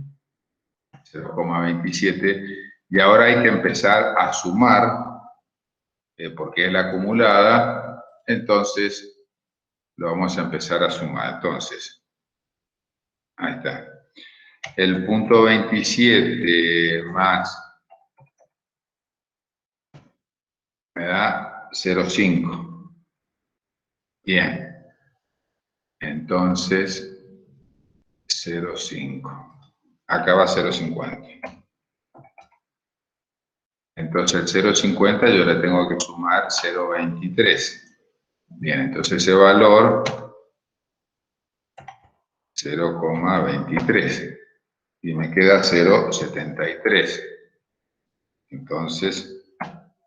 0,27, y ahora hay que empezar a sumar, porque es la acumulada, entonces lo vamos a empezar a sumar. Entonces, ahí está. El punto 27 más me da 0,5. Bien. Entonces, 0,5. Acá va 0,50. Entonces, el 0,50 yo le tengo que sumar 0,23. Bien, entonces ese valor, 0,23. Y me queda 0,73. Entonces,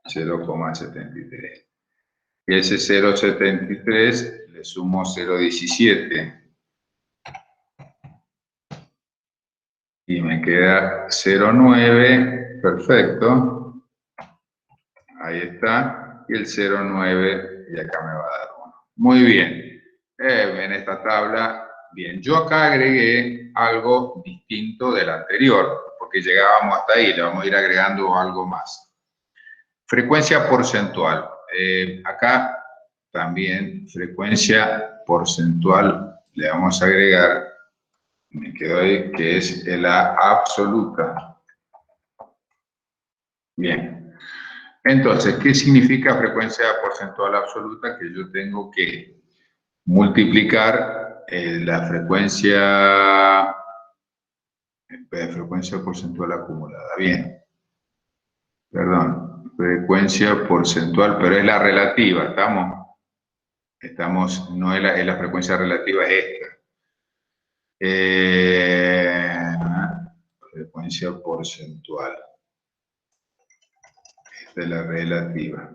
0,73. Y ese 0,73 le sumo 0,17. Y me queda 0,9, perfecto. Ahí está. Y el 0,9, y acá me va a dar 1. Muy bien. En esta tabla, bien. Yo acá agregué algo distinto del anterior, porque llegábamos hasta ahí, le vamos a ir agregando algo más. Frecuencia porcentual. Acá también frecuencia porcentual le vamos a agregar, me quedó ahí, que es la absoluta. Bien. Entonces, ¿qué significa frecuencia porcentual absoluta? Que yo tengo que multiplicar la frecuencia Frecuencia porcentual acumulada. Bien. Perdón. Frecuencia porcentual, pero es la relativa, ¿estamos? No es la frecuencia relativa, es esta. Frecuencia porcentual. Esta es la relativa.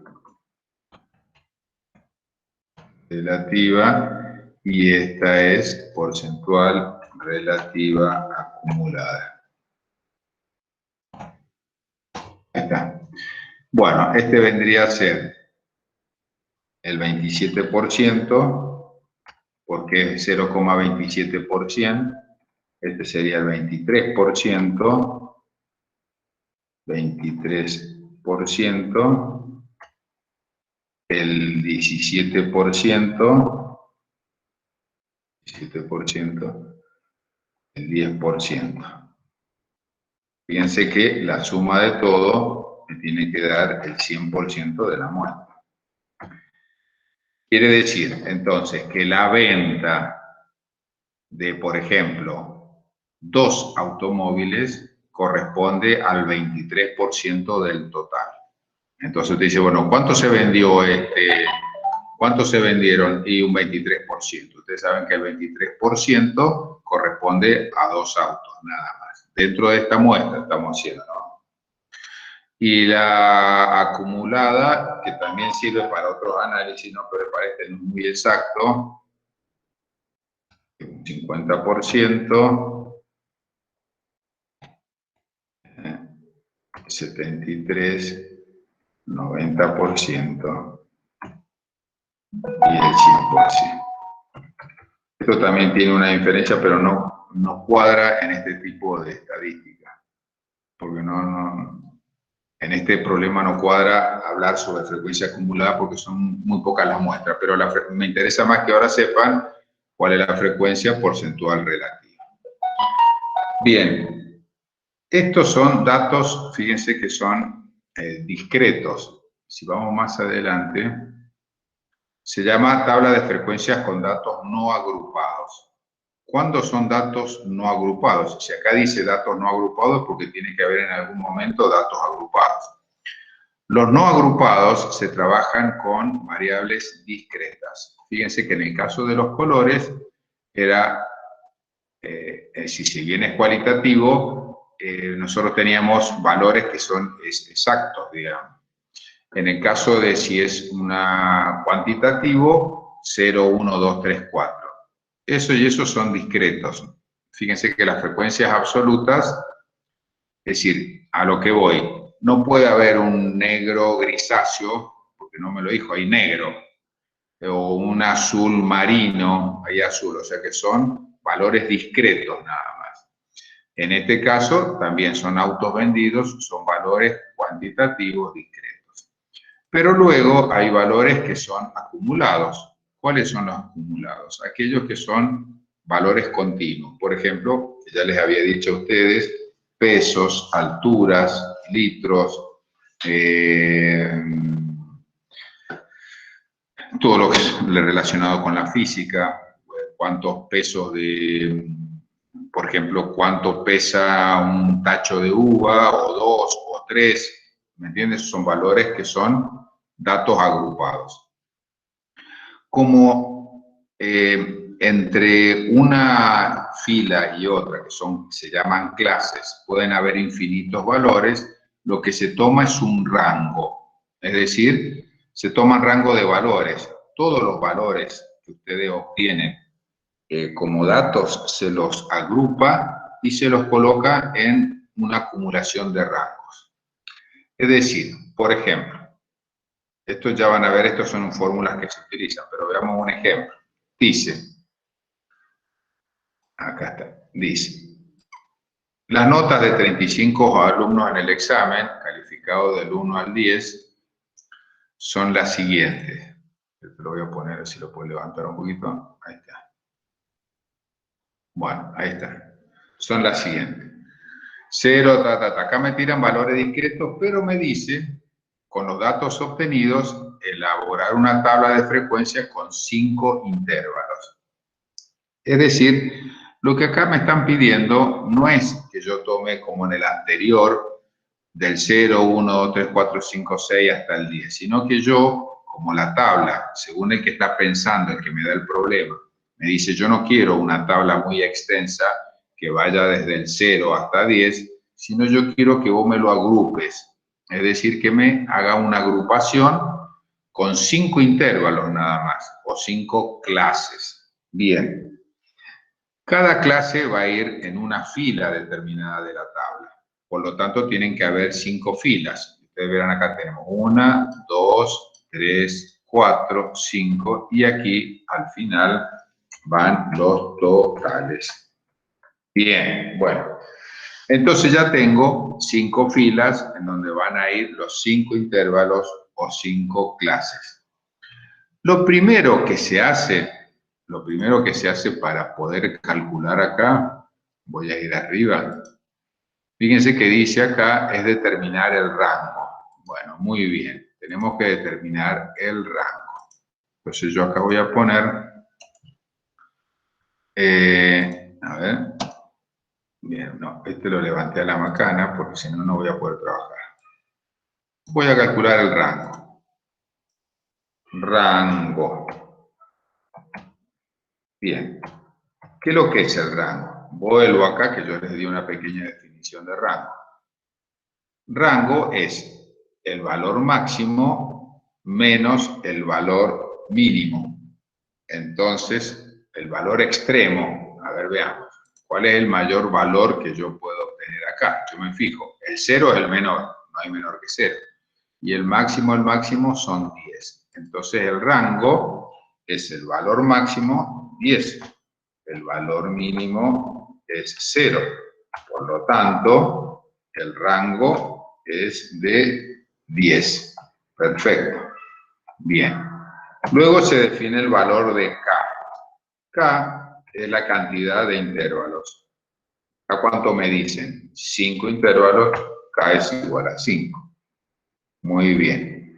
Relativa, y esta es porcentual relativa acumulada. Ahí está. Bueno, este vendría a ser el 27%, porque es 0,27%. Este sería el 23%. 23%. El 17%. 17%. El 10%. Fíjense que la suma de todo me tiene que dar el 100% de la muestra. Quiere decir, entonces, que la venta de, por ejemplo, 2 automóviles corresponde al 23% del total. Entonces usted dice, bueno, ¿cuánto se vendió ¿cuánto se vendieron? Y un 23%. Ustedes saben que el 23% corresponde a 2 autos, nada más. Dentro de esta muestra estamos haciendo, ¿no? Y la acumulada, que también sirve para otros análisis, ¿no? Pero para este no es muy exacto, un 50%, 73%, 90% y el 100%. Esto también tiene una diferencia, pero no cuadra en este tipo de estadística, porque en este problema no cuadra hablar sobre frecuencia acumulada porque son muy pocas las muestras, pero me interesa más que ahora sepan cuál es la frecuencia porcentual relativa. Bien, estos son datos, fíjense que son discretos. Si vamos más adelante, se llama tabla de frecuencias con datos no agrupados. ¿Cuándo son datos no agrupados? Si acá dice datos no agrupados, porque tiene que haber en algún momento datos agrupados. Los no agrupados se trabajan con variables discretas. Fíjense que en el caso de los colores, si bien es cualitativo, nosotros teníamos valores que son exactos, digamos. En el caso de si es cuantitativo, 0, 1, 2, 3, 4. Eso y eso son discretos. Fíjense que las frecuencias absolutas, es decir, a lo que voy, no puede haber un negro grisáceo, porque no me lo dijo, hay negro, o un azul marino, hay azul, o sea que son valores discretos nada más. En este caso, también son autos vendidos, son valores cuantitativos discretos. Pero luego hay valores que son acumulados. ¿Cuáles son los acumulados? Aquellos que son valores continuos. Por ejemplo, ya les había dicho a ustedes, pesos, alturas, litros, todo lo que es relacionado con la física, cuántos pesos por ejemplo, cuánto pesa un tacho de uva, o 2, o 3, ¿me entiendes? Son valores que son datos agrupados. Como entre una fila y otra, que se llaman clases, pueden haber infinitos valores, lo que se toma es un rango, es decir, se toma rango de valores. Todos los valores que ustedes obtienen como datos se los agrupa y se los coloca en una acumulación de rangos. Es decir, por ejemplo, estos ya van a ver, estos son fórmulas que se utilizan, pero veamos un ejemplo. Dice, acá está, dice, las notas de 35 alumnos en el examen, calificado del 1 al 10, son las siguientes. Te lo voy a poner, si lo puedo levantar un poquito. Ahí está. Bueno, ahí está. Son las siguientes. 0, acá me tiran valores discretos, pero me dice, con los datos obtenidos, elaborar una tabla de frecuencia con 5 intervalos. Es decir, Lo que acá me están pidiendo no es que yo tome como en el anterior, del 0, 1, 2, 3, 4, 5, 6 hasta el 10, sino que yo, como la tabla, según el que está pensando, el que me da el problema, me dice yo no quiero una tabla muy extensa que vaya desde el 0 hasta 10, sino yo quiero que vos me lo agrupes, es decir, que me haga una agrupación con 5 intervalos nada más, o 5 clases. Bien. Cada clase va a ir en una fila determinada de la tabla. Por lo tanto, tienen que haber 5 filas. Ustedes verán acá tenemos 1, 2, 3, 4, 5 y aquí al final van los totales. Bien, bueno. Entonces ya tengo 5 filas en donde van a ir los 5 intervalos o 5 clases. Lo primero que se hace para poder calcular acá, voy a ir arriba, fíjense que dice acá es determinar el rango. Bueno, muy bien, tenemos que determinar el rango. Entonces yo acá voy a poner, a ver, bien, no, este lo levanté a la macana porque si no, no voy a poder trabajar. Voy a calcular el rango. Rango. Bien. ¿Qué es lo que es el rango? Vuelvo acá que yo les di una pequeña definición de rango. Rango es el valor máximo menos el valor mínimo. Entonces, el valor extremo, a ver, veamos, ¿cuál es el mayor valor que yo puedo obtener acá? Yo me fijo, el 0 es el menor, no hay menor que 0. Y el máximo son 10. Entonces, el rango es el valor máximo 10. El valor mínimo es 0. Por lo tanto, el rango es de 10. Perfecto. Bien. Luego se define el valor de K. K es la cantidad de intervalos. ¿A cuánto me dicen? 5 intervalos, K es igual a 5. Muy bien.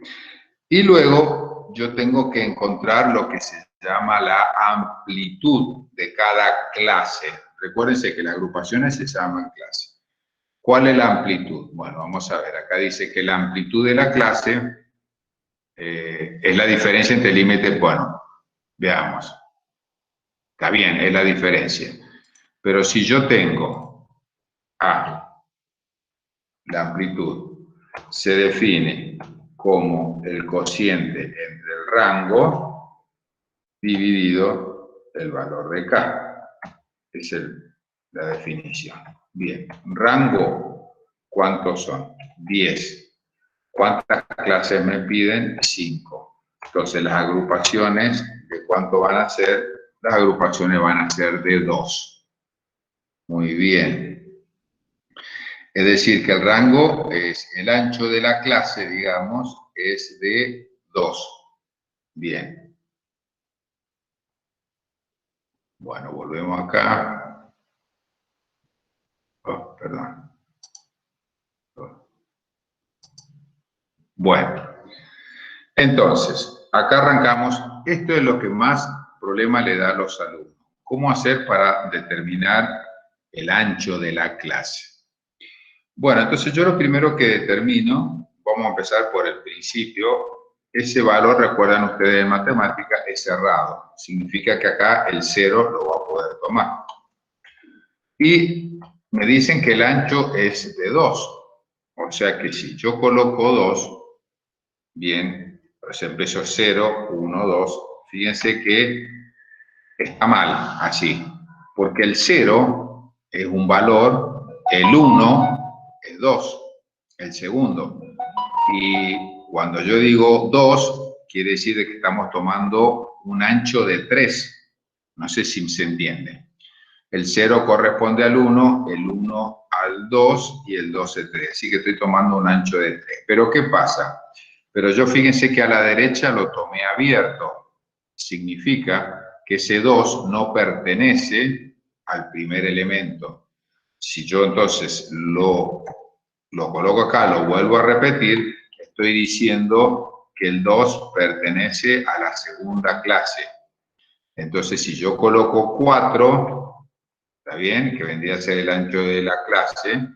Y luego yo tengo que encontrar lo que se llama la amplitud de cada clase. Recuérdense que las agrupaciones se llaman clase. ¿Cuál es la amplitud? Bueno, vamos a ver. Acá dice que la amplitud de la clase es la diferencia entre el límite. Bueno, veamos. Está bien, es la diferencia. Pero si yo tengo A, la amplitud, se define como el cociente entre el rango dividido el valor de K. Es la definición. Bien, rango, ¿cuántos son? 10. ¿Cuántas clases me piden? 5. Entonces las agrupaciones, ¿de cuánto van a ser? Las agrupaciones van a ser de 2. Muy bien. Es decir, que el rango es el ancho de la clase, digamos, es de 2. Bien. Bueno, volvemos acá. Oh, perdón. Oh. Bueno, entonces, acá arrancamos. Esto es lo que más problema le da a los alumnos. ¿Cómo hacer para determinar el ancho de la clase? Bueno, entonces yo lo primero que determino, vamos a empezar por el principio, ese valor, recuerdan ustedes en matemática, es cerrado. Significa que acá el 0 lo va a poder tomar. Y me dicen que el ancho es de 2. O sea que si yo coloco 2, bien, pues empezó 0, 1, 2. Fíjense que está mal así, porque el 0 es un valor, el 1 es 2, el segundo. Y cuando yo digo 2, quiere decir que estamos tomando un ancho de 3. No sé si se entiende. El 0 corresponde al 1, el 1 al 2 y el 2 al 3. Así que estoy tomando un ancho de 3. Pero ¿qué pasa? Pero yo fíjense que a la derecha lo tomé abierto. Significa que ese 2 no pertenece al primer elemento. Si yo entonces lo coloco acá, lo vuelvo a repetir, estoy diciendo que el 2 pertenece a la segunda clase. Entonces, si yo coloco 4, ¿Está bien? Que vendría a ser el ancho de la clase.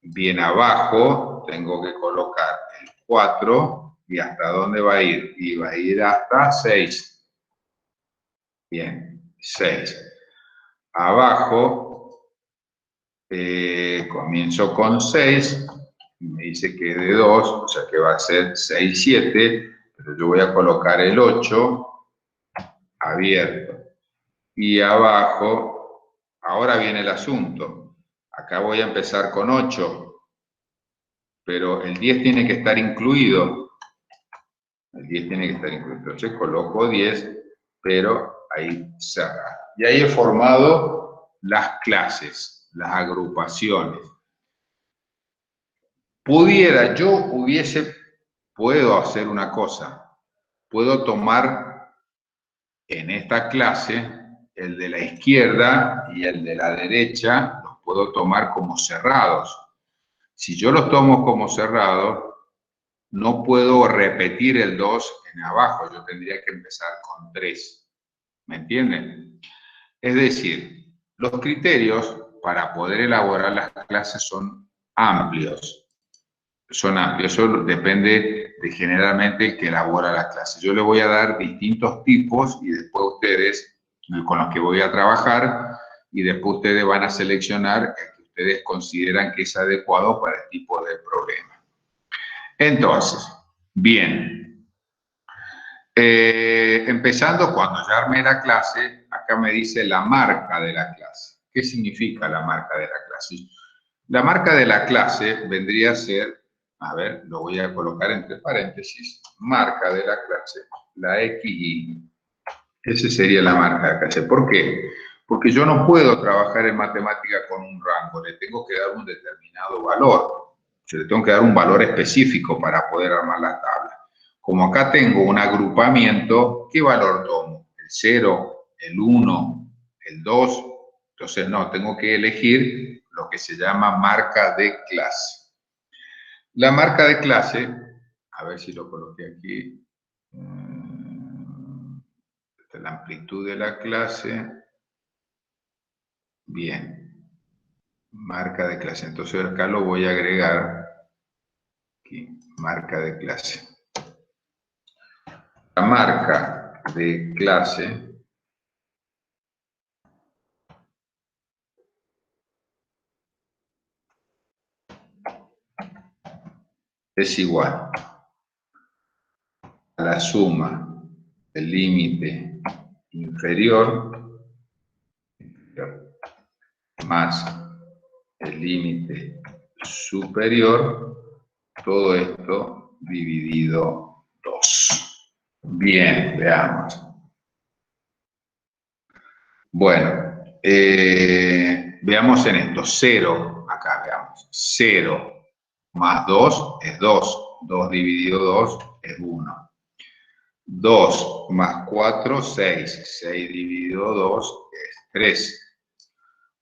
Bien abajo tengo que colocar el 4. ¿Y hasta dónde va a ir? Y va a ir hasta 6. Bien, 6. Abajo comienzo con 6. Me dice que es de 2, o sea que va a ser 6, 7. Pero yo voy a colocar el 8 abierto. Y abajo, ahora viene el asunto. Acá voy a empezar con 8. Pero el 10 tiene que estar incluido. El 10 tiene que estar incluido. Entonces coloco 10, pero ahí cerra. Y ahí he formado las clases, las agrupaciones. Puedo hacer una cosa. Puedo tomar en esta clase el de la izquierda y el de la derecha, los puedo tomar como cerrados. Si yo los tomo como cerrados, no puedo repetir el 2 en abajo, yo tendría que empezar con 3. ¿Me entienden? Es decir, los criterios para poder elaborar las clases son amplios. Son amplios, eso depende de generalmente el que elabora la clase. Yo le voy a dar distintos tipos y después ustedes, con los que voy a trabajar, y después ustedes van a seleccionar el que ustedes consideran que es adecuado para el tipo de problema. Entonces, bien, empezando cuando ya armé la clase, acá me dice la marca de la clase. ¿Qué significa la marca de la clase? La marca de la clase vendría a ser, a ver, lo voy a colocar entre paréntesis, marca de la clase, la XY. Esa sería la marca de la clase. ¿Por qué? Porque yo no puedo trabajar en matemática con un rango, le tengo que dar un determinado valor. Yo le tengo que dar un valor específico para poder armar la tabla. Como acá tengo un agrupamiento, ¿qué valor tomo? ¿El 0, el 1, el 2? Entonces, no, tengo que elegir lo que se llama marca de clase. La marca de clase, a ver si lo coloqué aquí, esta es la amplitud de la clase. Bien, marca de clase. Entonces acá lo voy a agregar aquí, marca de clase. La marca de clase es igual a la suma del límite inferior más el límite superior, todo esto dividido 2. Bien, veamos. Bueno, veamos en esto, 0, acá veamos, 0 más 2 es 2, 2 dividido 2 es 1. 2 más 4, 6, 6 dividido 2 es 3.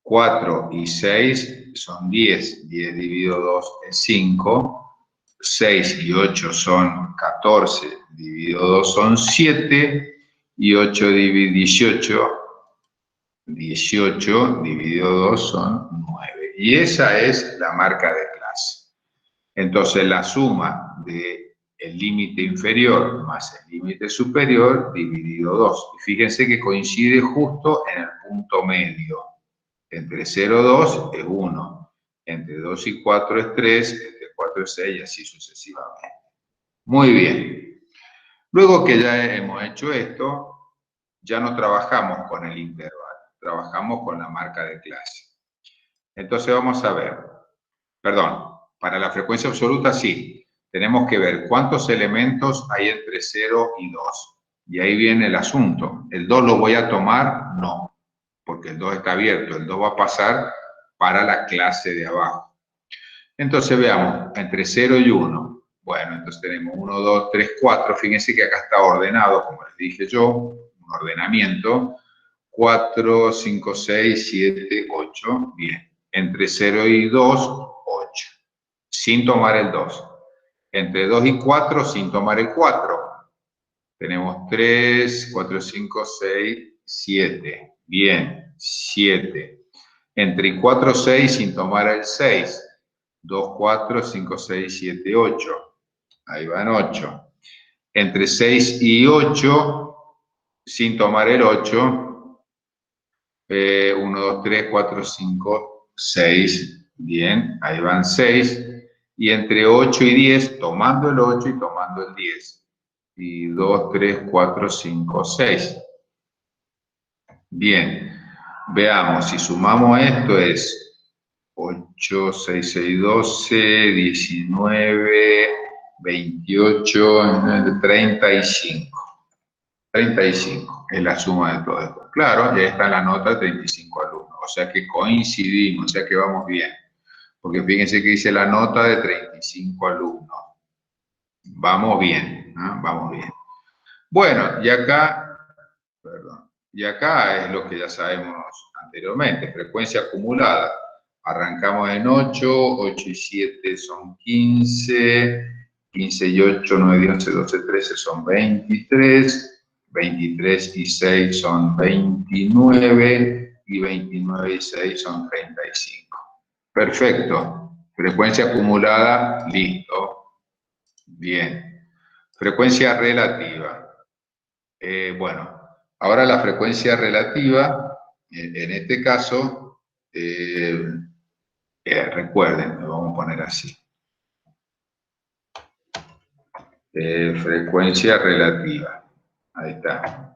4 y 6 son 10, 10 dividido 2 es 5, 6 y 8 son 14, dividido 2 son 7, y 8 dividido 18 dividido 2 son 9. Y esa es la marca de clase. Entonces la suma del límite inferior más el límite superior dividido 2. Y fíjense que coincide justo en el punto medio. Entre 0 y 2 es 1, entre 2 y 4 es 3, entre 4 es 6 y así sucesivamente. Muy bien. Luego que ya hemos hecho esto, ya no trabajamos con el intervalo, trabajamos con la marca de clase. Entonces vamos a ver, perdón, para la frecuencia absoluta sí, tenemos que ver cuántos elementos hay entre 0 y 2. Y ahí viene el asunto. ¿El 2 lo voy a tomar? No, porque el 2 está abierto, el 2 va a pasar para la clase de abajo. Entonces veamos, entre 0 y 1. Bueno, entonces tenemos 1, 2, 3, 4. Fíjense que acá está ordenado, como les dije yo, un ordenamiento. 4, 5, 6, 7, 8. Bien. Entre 0 y 2, 8. Sin tomar el 2. Entre 2 y 4, sin tomar el 4. Tenemos 3, 4, 5, 6, 7. Bien, 7. Entre 4, 6 sin tomar el 6. 2, 4, 5, 6, 7, 8. Ahí van 8. Entre 6 y 8 sin tomar el 8. 1, 2, 3, 4, 5, 6. Bien, ahí van 6. Y entre 8 y 10, tomando el 8 y tomando el 10. Y 2, 3, 4, 5, 6. Bien, veamos, si sumamos esto es 8, 6, 6, 12, 19, 28, 35. 35 es la suma de todo esto. Claro, ya está la nota 35 alumnos, o sea que coincidimos, o sea que vamos bien. Porque fíjense que dice la nota de 35 alumnos. Vamos bien, ¿no? Vamos bien. Bueno, y acá, perdón, y acá es lo que ya sabemos anteriormente, frecuencia acumulada. Arrancamos en 8, 8 y 7 son 15, 15 y 8, 9 y 11, 12, 13 son 23, 23 y 6 son 29 y 29 y 6 son 35. Perfecto. Frecuencia acumulada, listo. Bien. Frecuencia relativa. Bueno, ahora la frecuencia relativa, en este caso, recuerden, lo vamos a poner así. Frecuencia relativa. Ahí está.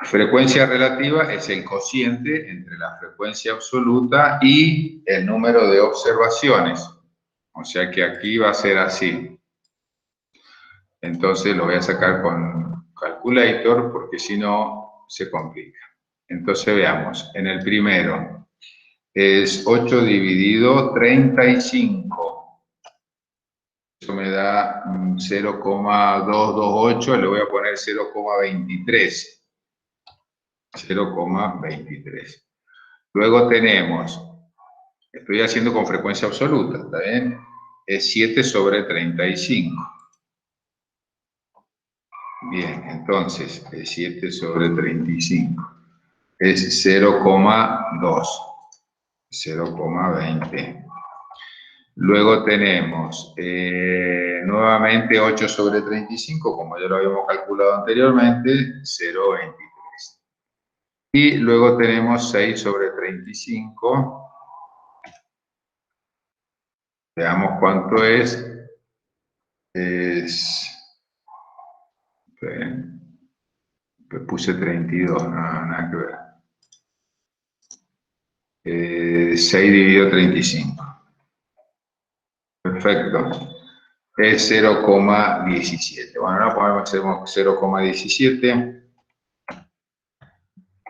Frecuencia relativa es el cociente entre la frecuencia absoluta y el número de observaciones. O sea que aquí va a ser así. Entonces lo voy a sacar con calculator porque si no se complica. Entonces veamos, en el primero es 8 dividido 35. Eso me da 0,228, le voy a poner 0,23. 0,23. Luego tenemos, estoy haciendo con frecuencia absoluta, ¿está bien? Es 7 sobre 35. Bien, entonces, 7 sobre 35 es 0,2, 0,20. Luego tenemos nuevamente 8 sobre 35, como ya lo habíamos calculado anteriormente, 0,23. Y luego tenemos 6 sobre 35. Veamos cuánto es. Puse 32, no, nada que ver. 6 dividido 35. Perfecto. Es 0,17. Bueno, ahora ponemos 0,17.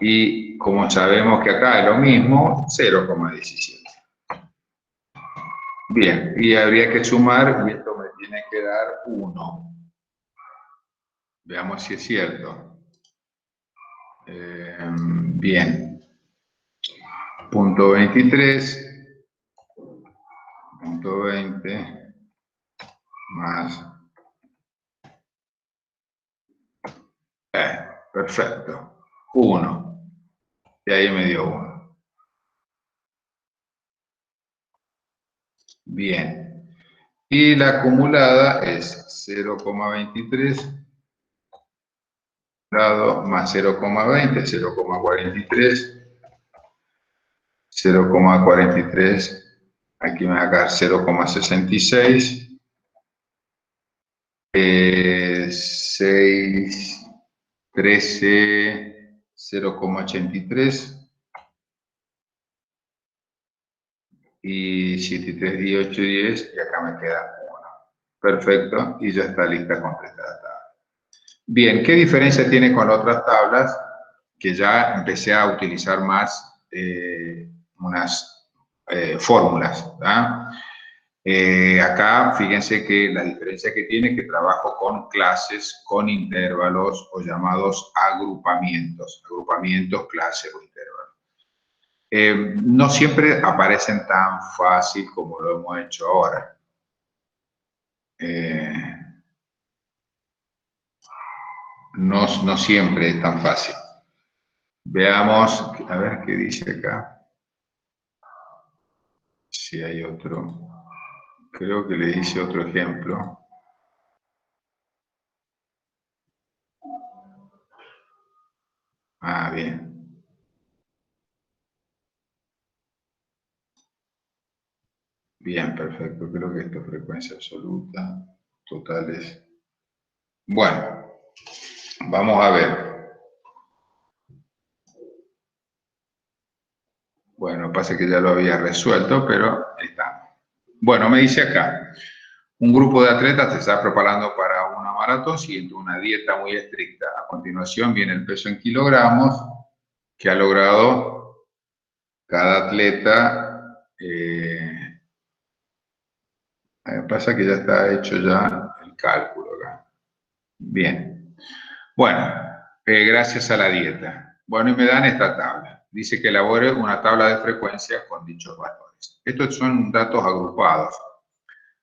Y como sabemos que acá es lo mismo, 0,17. Bien, y habría que sumar, y esto me tiene que dar 1. Veamos si es cierto. Bien. Punto 23. Punto 20. Más. Perfecto. 1. Y ahí me dio 1. Bien. Y la acumulada es 0,23 dado más 0,20, 0,43, 0,43, aquí me va a quedar 0,66, 6, 13, 0,83 y 7, 3, 18, 10 y acá me queda 1. Perfecto, y ya está lista completa la tabla. Bien, ¿qué diferencia tiene con otras tablas? Que ya empecé a utilizar más unas fórmulas. Acá, fíjense que la diferencia que tiene es que trabajo con clases, con intervalos o llamados agrupamientos. Agrupamientos, clases o intervalos. No siempre aparecen tan fácil como lo hemos hecho ahora. No siempre es tan fácil. Veamos, a ver qué dice acá. Si hay otro. Creo que le hice otro ejemplo. Ah, bien. Bien, perfecto. Creo que esto es frecuencia absoluta. Totales. Bueno, vamos a ver. Bueno, pasa que ya lo había resuelto, pero ahí está. Bueno, me dice acá, un grupo de atletas se está preparando para una maratón siguiendo una dieta muy estricta. A continuación viene el peso en kilogramos que ha logrado cada atleta. Pasa que ya está hecho ya el cálculo acá. Bien. Bueno, gracias a la dieta. Bueno, y me dan esta tabla. Dice que elabore una tabla de frecuencia con dichos valores. Estos son datos agrupados.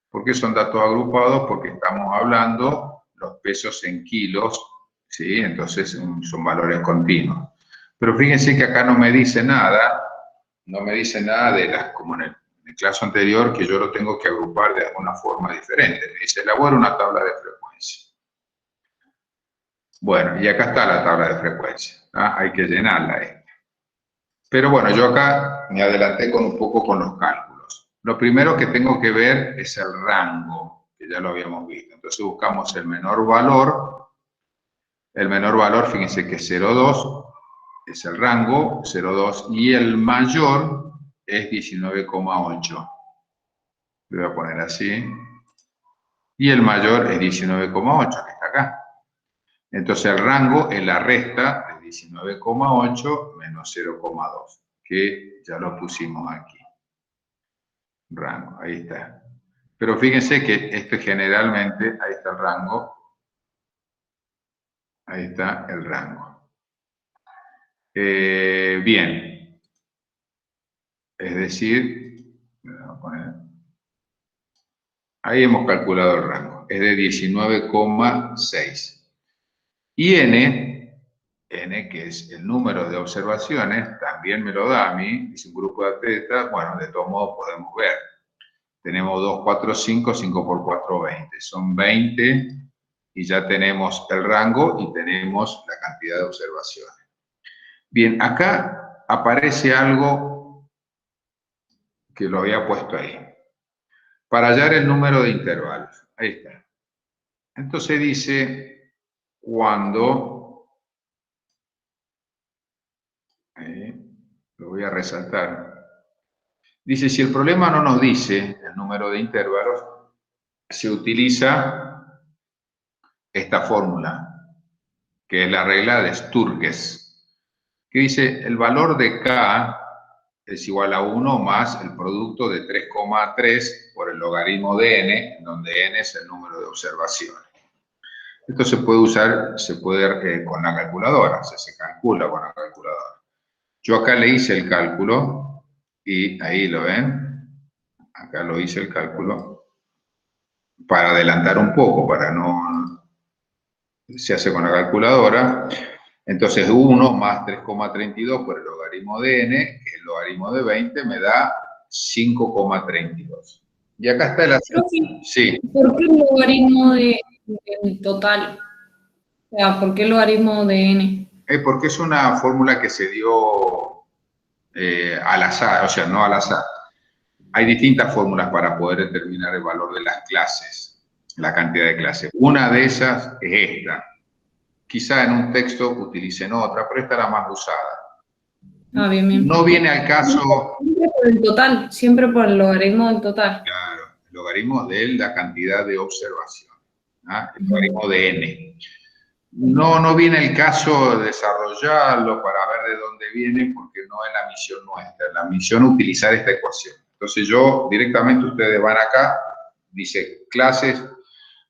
¿Por qué son datos agrupados? Porque estamos hablando los pesos en kilos, ¿sí? Entonces son valores continuos. Pero fíjense que acá no me dice nada de las, como en el caso anterior, que yo lo tengo que agrupar de alguna forma diferente. Me dice, elabora una tabla de frecuencia. Bueno, y acá está la tabla de frecuencia. Hay que llenarla. Pero bueno, yo acá me adelanté un poco con los cálculos. Lo primero que tengo que ver es el rango, que ya lo habíamos visto. Entonces buscamos el menor valor. El menor valor, fíjense que es 0,2 es el rango, 0,2, y el mayor es 19,8. Lo voy a poner así. Y el mayor es 19,8, que está acá. Entonces el rango es la resta de 19,8 menos 0,2, que ya lo pusimos aquí. Rango, ahí está. Pero fíjense que este generalmente, ahí está el rango. Ahí está el rango. Bien. Es decir, vamos a poner, ahí hemos calculado el rango. Es de 19,6. Y N, que es el número de observaciones, también me lo da a mí, es un grupo de atletas, bueno, de todos modos podemos ver. Tenemos 2, 4, 5, 5 por 4, 20. Son 20 y ya tenemos el rango y tenemos la cantidad de observaciones. Bien, acá aparece algo que lo había puesto ahí. Para hallar el número de intervalos. Ahí está. Entonces dice, cuando, lo voy a resaltar. Dice, si el problema no nos dice el número de intervalos, se utiliza esta fórmula, que es la regla de Sturges, que dice, el valor de K es igual a 1 más el producto de 3,3 por el logaritmo de n, donde n es el número de observaciones. Esto se puede usar, con la calculadora, se calcula con la calculadora. Yo acá le hice el cálculo y ahí lo ven, acá lo hice el cálculo para adelantar un poco, para no, se hace con la calculadora. Entonces 1 más 3,32 por el logaritmo de n, que es el logaritmo de 20, me da 5,32. Y acá está el acento. Sí. ¿Por qué el logaritmo del total? O sea, ¿por qué el logaritmo de n? Porque es una fórmula que se dio al azar, o sea, no al azar. Hay distintas fórmulas para poder determinar el valor de las clases, la cantidad de clases. Una de esas es esta. Quizá en un texto utilicen otra, pero esta es la más usada. Ah, bien, bien. No viene al caso... Siempre por el total, siempre por el logaritmo del total. Claro, el logaritmo de la cantidad de observación, el logaritmo de n. No viene el caso de desarrollarlo para ver de dónde viene, porque no es la misión nuestra. La misión es utilizar esta ecuación. Entonces yo, directamente ustedes van acá, dice clases.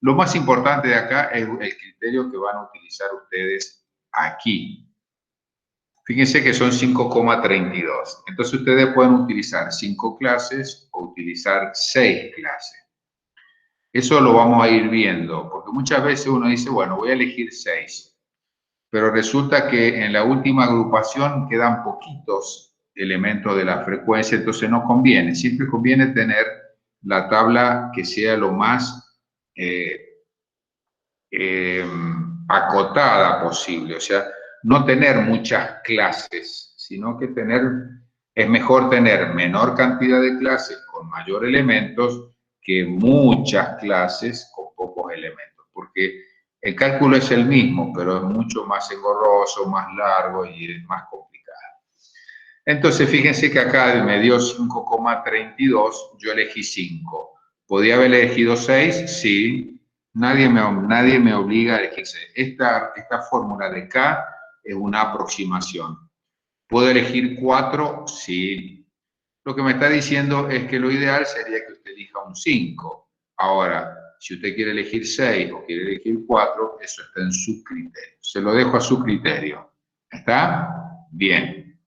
Lo más importante de acá es el criterio que van a utilizar ustedes aquí. Fíjense que son 5,32. Entonces ustedes pueden utilizar 5 clases o utilizar 6 clases. Eso lo vamos a ir viendo, porque muchas veces uno dice, bueno, voy a elegir 6. pero resulta que en la última agrupación quedan poquitos elementos de la frecuencia, entonces no conviene. Siempre conviene tener la tabla que sea lo más acotada posible, o sea, no tener muchas clases, sino que es mejor tener menor cantidad de clases con mayor elementos que muchas clases con pocos elementos, porque el cálculo es el mismo, pero es mucho más engorroso, más largo y es más complicado. Entonces, fíjense que acá me dio 5,32, yo elegí 5. ¿Podía haber elegido 6? Sí. Nadie me obliga a elegir 6. Esta fórmula de K es una aproximación. ¿Puedo elegir 4? Sí. Lo que me está diciendo es que lo ideal sería que usted elija un 5. Ahora, si usted quiere elegir 6 o quiere elegir 4, eso está en su criterio. Se lo dejo a su criterio. ¿Está? Bien.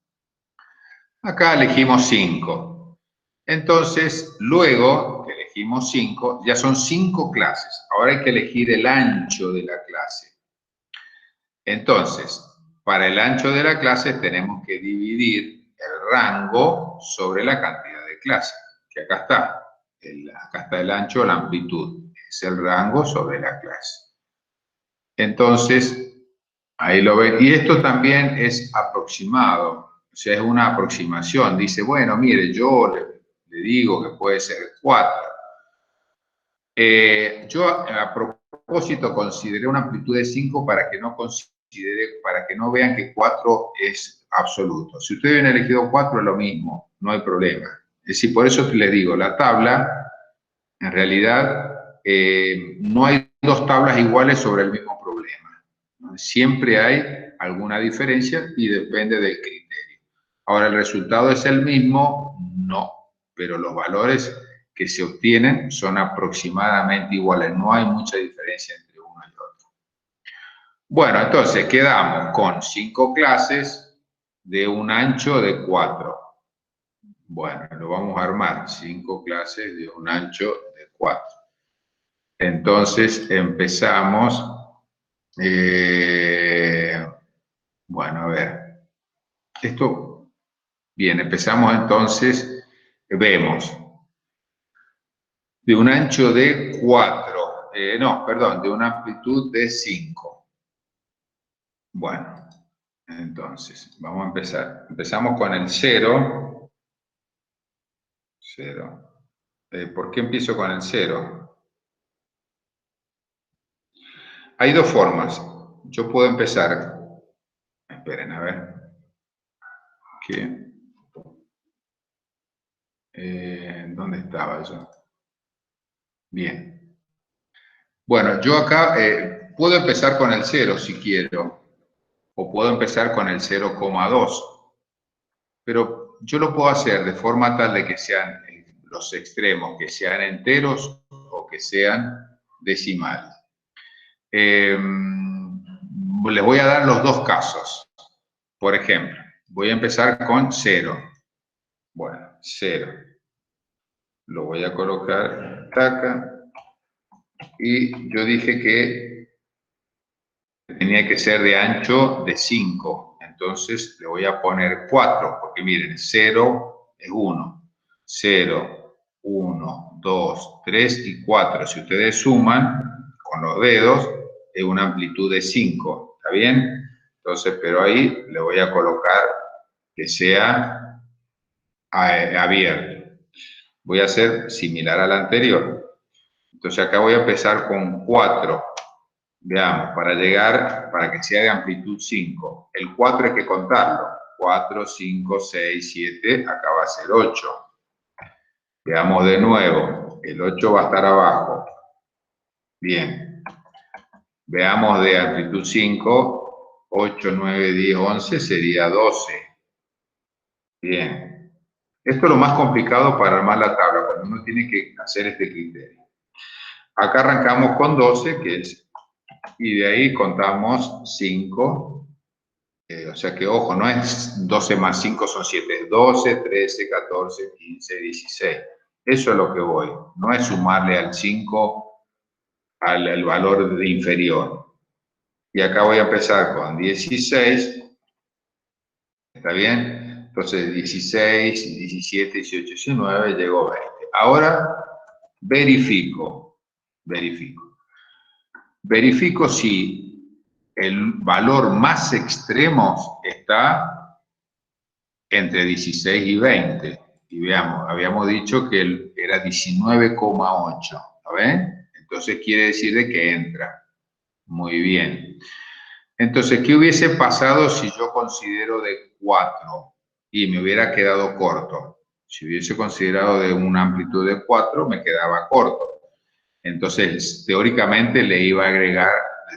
Acá elegimos 5. Entonces, luego que elegimos 5, ya son 5 clases. Ahora hay que elegir el ancho de la clase. Entonces, para el ancho de la clase tenemos que dividir el rango sobre la cantidad de clases, que acá está. Acá está el ancho, la amplitud. Es el rango sobre la clase. Entonces, ahí lo ven. Y esto también es aproximado. O sea, es una aproximación. Dice, bueno, mire, yo le digo que puede ser 4. Yo a propósito consideré una amplitud de 5 para que no vean que 4 es absoluto. Si ustedes hubieran elegido 4 es lo mismo, no hay problema. Es decir, por eso les digo, la tabla, en realidad, no hay dos tablas iguales sobre el mismo problema. Siempre hay alguna diferencia y depende del criterio. Ahora, ¿el resultado es el mismo? No, pero los valores que se obtienen son aproximadamente iguales. No hay mucha diferencia entre uno y otro. Bueno, entonces quedamos con 5 clases de un ancho de 4. Bueno, lo vamos a armar. 5 clases de un ancho de 4. Entonces empezamos. Bueno, a ver. Bien, empezamos entonces. Vemos. De un ancho de 4. No, perdón, de una amplitud de 5. Bueno, entonces, vamos a empezar. Empezamos con el 0. 0. ¿Por qué empiezo con el 0? Hay dos formas. Yo puedo empezar. Esperen, a ver. ¿Dónde estaba yo? Bien. Bueno, yo acá puedo empezar con el 0 si quiero. O puedo empezar con el 0,2. Pero yo lo puedo hacer de forma tal de que sean los extremos, que sean enteros o que sean decimales. Les voy a dar los dos casos. Por ejemplo, voy a empezar con 0. Bueno, 0. Lo voy a colocar acá. Y yo dije que tenía que ser de ancho de 5. Entonces le voy a poner 4, porque miren, 0 es 1. 0, 1, 2, 3 y 4. Si ustedes suman con los dedos, es una amplitud de 5. ¿Está bien? Entonces, pero ahí le voy a colocar que sea abierto. Voy a hacer similar al anterior. Entonces acá voy a empezar con 4. Veamos, para que sea de amplitud 5. El 4 hay que contarlo. 4, 5, 6, 7, acá va a ser 8. Veamos de nuevo. El 8 va a estar abajo. Bien. Veamos de amplitud 5. 8, 9, 10, 11 sería 12. Bien. Esto es lo más complicado para armar la tabla, cuando uno tiene que hacer este criterio. Acá arrancamos con 12, que es, y de ahí contamos 5. O sea que, ojo, no es 12 más 5 son 7, es 12, 13, 14, 15, 16. Eso es lo que voy. No es sumarle al 5 al valor de inferior. Y acá voy a empezar con 16. ¿Está bien? Entonces 16, 17, 18, 19, llegó 20. Ahora verifico. Verifico si el valor más extremo está entre 16 y 20. Y veamos, habíamos dicho que era 19,8. ¿Lo ven? Entonces quiere decir de que entra. Muy bien. Entonces, ¿qué hubiese pasado si yo considero de 4 y me hubiera quedado corto? Si hubiese considerado de una amplitud de 4, me quedaba corto. Entonces, teóricamente le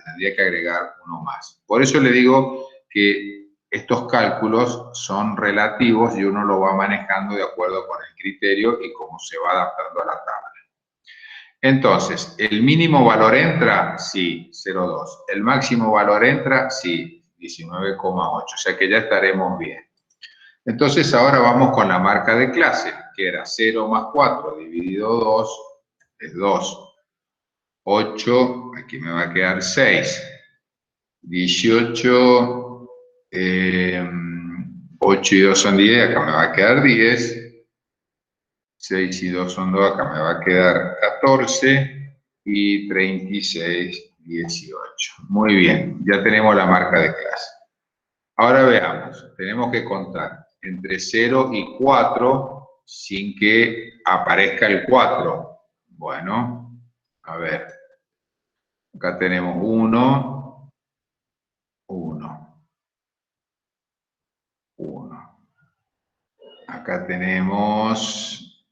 tendría que agregar uno más. Por eso le digo que estos cálculos son relativos y uno lo va manejando de acuerdo con el criterio y cómo se va adaptando a la tabla. Entonces, ¿el mínimo valor entra? Sí, 0,2. ¿El máximo valor entra? Sí, 19,8. O sea que ya estaremos bien. Entonces, ahora vamos con la marca de clase, que era 0 más 4 dividido 2 es 2. 8, aquí me va a quedar 6. 18, 8 y 2 son 10, acá me va a quedar 10. 6 y 2 son 2, acá me va a quedar 14. Y 36, 18. Muy bien, ya tenemos la marca de clase. Ahora veamos, tenemos que contar entre 0 y 4 sin que aparezca el 4. Bueno, a ver. Acá tenemos 1, 1, 1. Acá tenemos,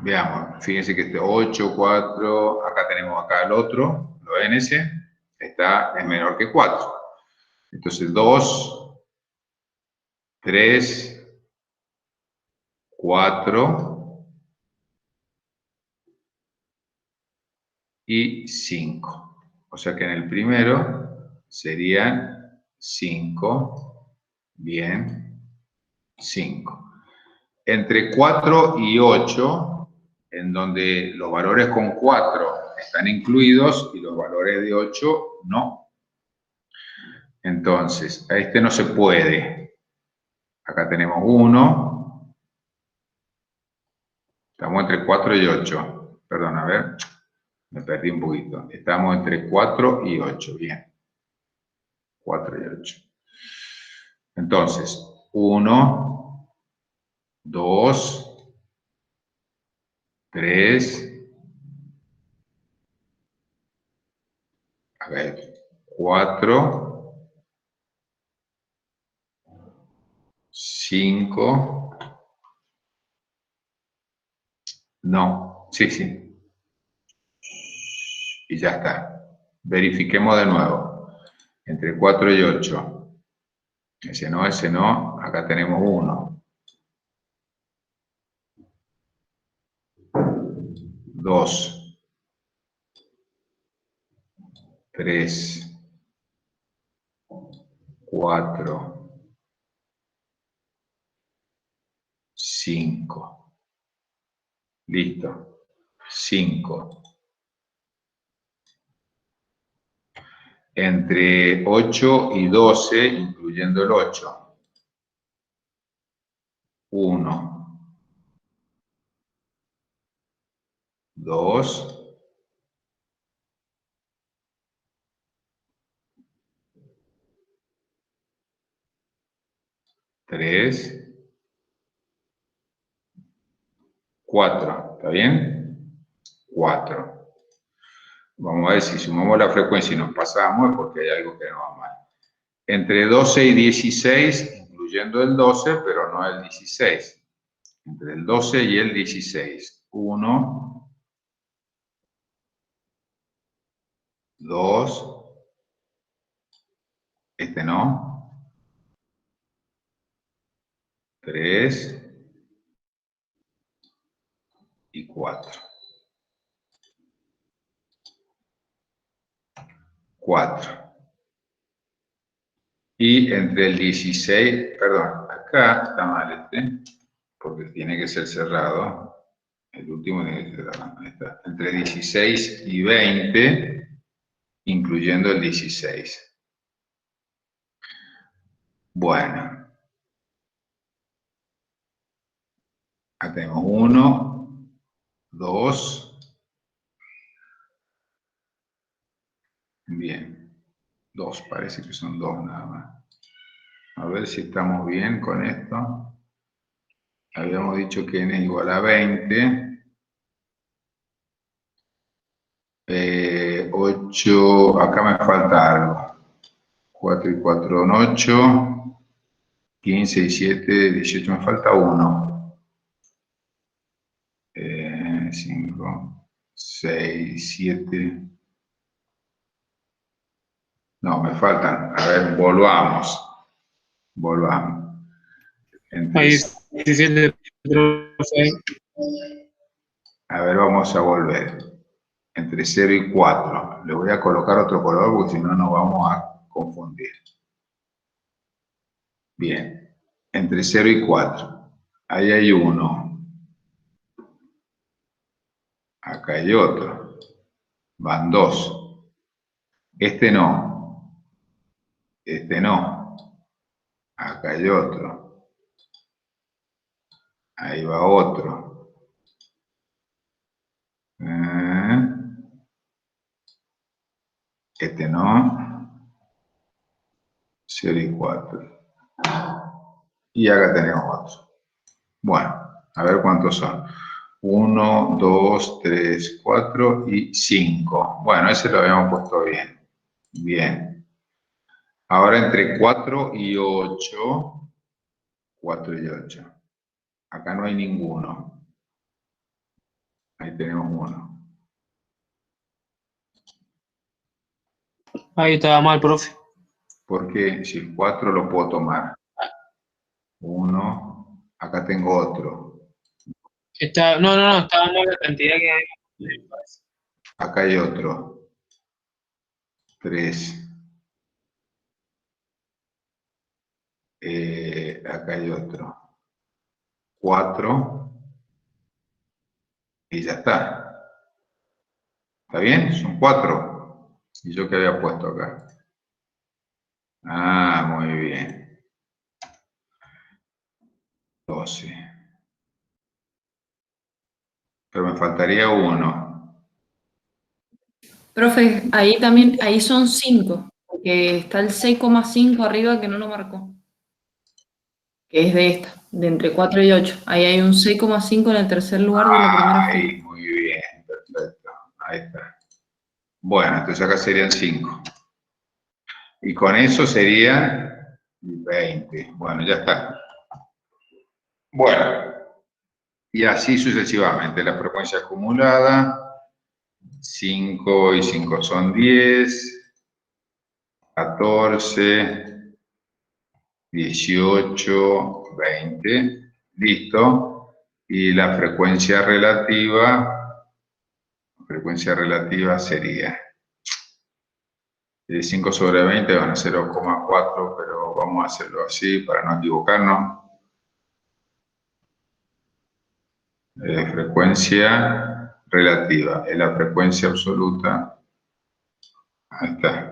veamos, fíjense que este 8, 4, acá tenemos acá el otro, ¿lo ven ese? Es menor que 4. Entonces 2, 3, 4 y 5. O sea que en el primero serían 5, bien, 5. Entre 4 y 8, en donde los valores con 4 están incluidos y los valores de 8 no. Entonces, a este no se puede. Acá tenemos 1. Estamos entre 4 y 8. Perdón, a ver. Me perdí un poquito. Estamos entre 4 y 8. Bien. 4 y 8. Entonces, 1, 2, 3, a ver, 4, 5, no, sí. Y ya está. Verifiquemos de nuevo. Entre 4 y 8. Ese no. Acá tenemos 1. 2. 3. 4. 5. Listo. 5. Entre 8 y 12, incluyendo el 8. 1, 2, 3, 4. ¿Está bien? 4. Vamos a ver si sumamos la frecuencia y nos pasamos, es porque hay algo que no va mal. Entre 12 y 16, incluyendo el 12, pero no el 16. Entre el 12 y el 16. 1, 2, este no. 3 y 4. 4. Y entre el 16, perdón, acá está mal porque tiene que ser cerrado. El último tiene que ser cerrado. Ahí está. Entre 16 y 20, incluyendo el 16. Bueno, acá tenemos 1, 2, bien, 2, parece que son 2 nada más. A ver si estamos bien con esto. Habíamos dicho que n es igual a 20. 8, acá me falta algo. 4 y 4 son 8. 15 y 7, 18, me falta 1. 5, 6, 7. No, me faltan. A ver, volvamos. Ahí 17, profe. A ver, vamos a volver. Entre 0 y 4. Le voy a colocar otro color porque si no nos vamos a confundir. Bien. Entre 0 y 4. Ahí hay 1. Acá hay otro. Van 2. Este no. Este no. Acá hay otro. Ahí va otro. Este no. 0 y 4. Y acá tenemos otro. Bueno, a ver cuántos son. 1, 2, 3, 4 y 5. Bueno, ese lo habíamos puesto bien. Bien. Ahora entre 4 y 8. 4 y 8. Acá no hay ninguno. Ahí tenemos uno. Ahí estaba mal, profe. Porque si el 4 lo puedo tomar. 1. Acá tengo otro. No, estaba mal la cantidad que hay. Acá hay otro. 3. Acá hay otro. 4. Y ya está. ¿Está bien? Son 4. ¿Y yo qué había puesto acá? Ah, muy bien. 12. Pero me faltaría 1. Profe, ahí también, ahí son 5, porque está el 6,5 arriba que no lo marcó, que es de esta, de entre 4 y 8. Ahí hay un 6,5 en el tercer lugar de la primera fila. Ay, muy bien, perfecto. Ahí está. Bueno, entonces acá serían 5. Y con eso serían 20. Bueno, ya está. Bueno, y así sucesivamente. La frecuencia acumulada, 5 y 5 son 10, 14, 18, 20. Listo. Y la frecuencia relativa sería 5 sobre 20, van a 0,4, pero vamos a hacerlo así para no equivocarnos. Frecuencia relativa, es la frecuencia absoluta. Ahí está.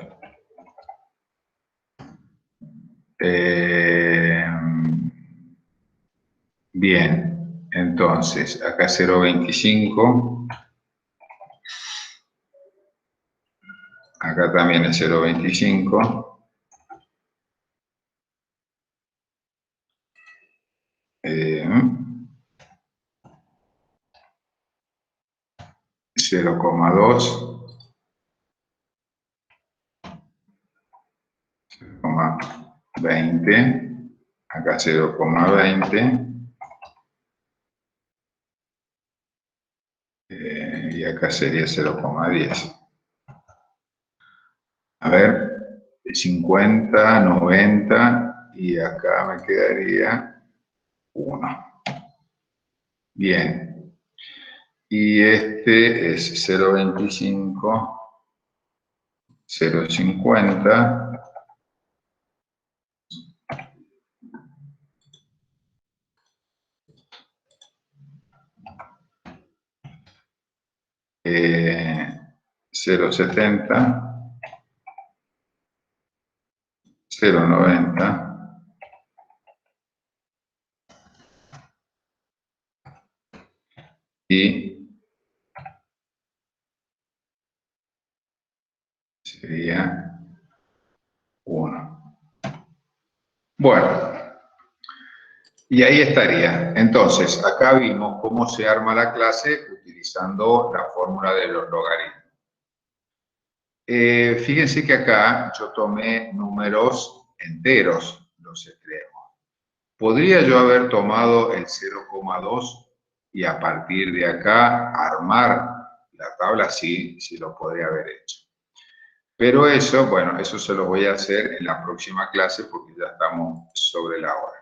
Bien, entonces, acá 0,25. Acá también es 0,25. 0,2. 0,20. Acá 0,20. Y acá sería 0,10. A ver, 50, 90 y acá me quedaría 1. Bien. Y este es 0,25, 0,50. Eh, 0,70 0,90 y sería 1. Bueno, y ahí estaría. Entonces, acá vimos cómo se arma la clase utilizando la fórmula de los logaritmos. Fíjense que acá yo tomé números enteros, los extremos. ¿Podría yo haber tomado el 0,2 y a partir de acá armar la tabla? Sí, sí lo podría haber hecho. Pero eso, bueno, eso se lo voy a hacer en la próxima clase porque ya estamos sobre la hora.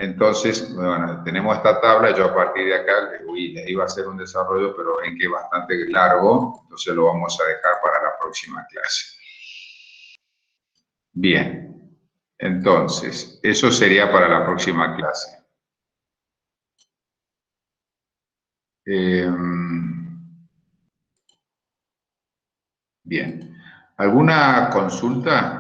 Entonces, bueno, tenemos esta tabla, yo a partir de acá les iba a hacer un desarrollo, pero ven que es bastante largo, entonces lo vamos a dejar para la próxima clase. Bien, entonces, eso sería para la próxima clase. Bien, ¿alguna consulta?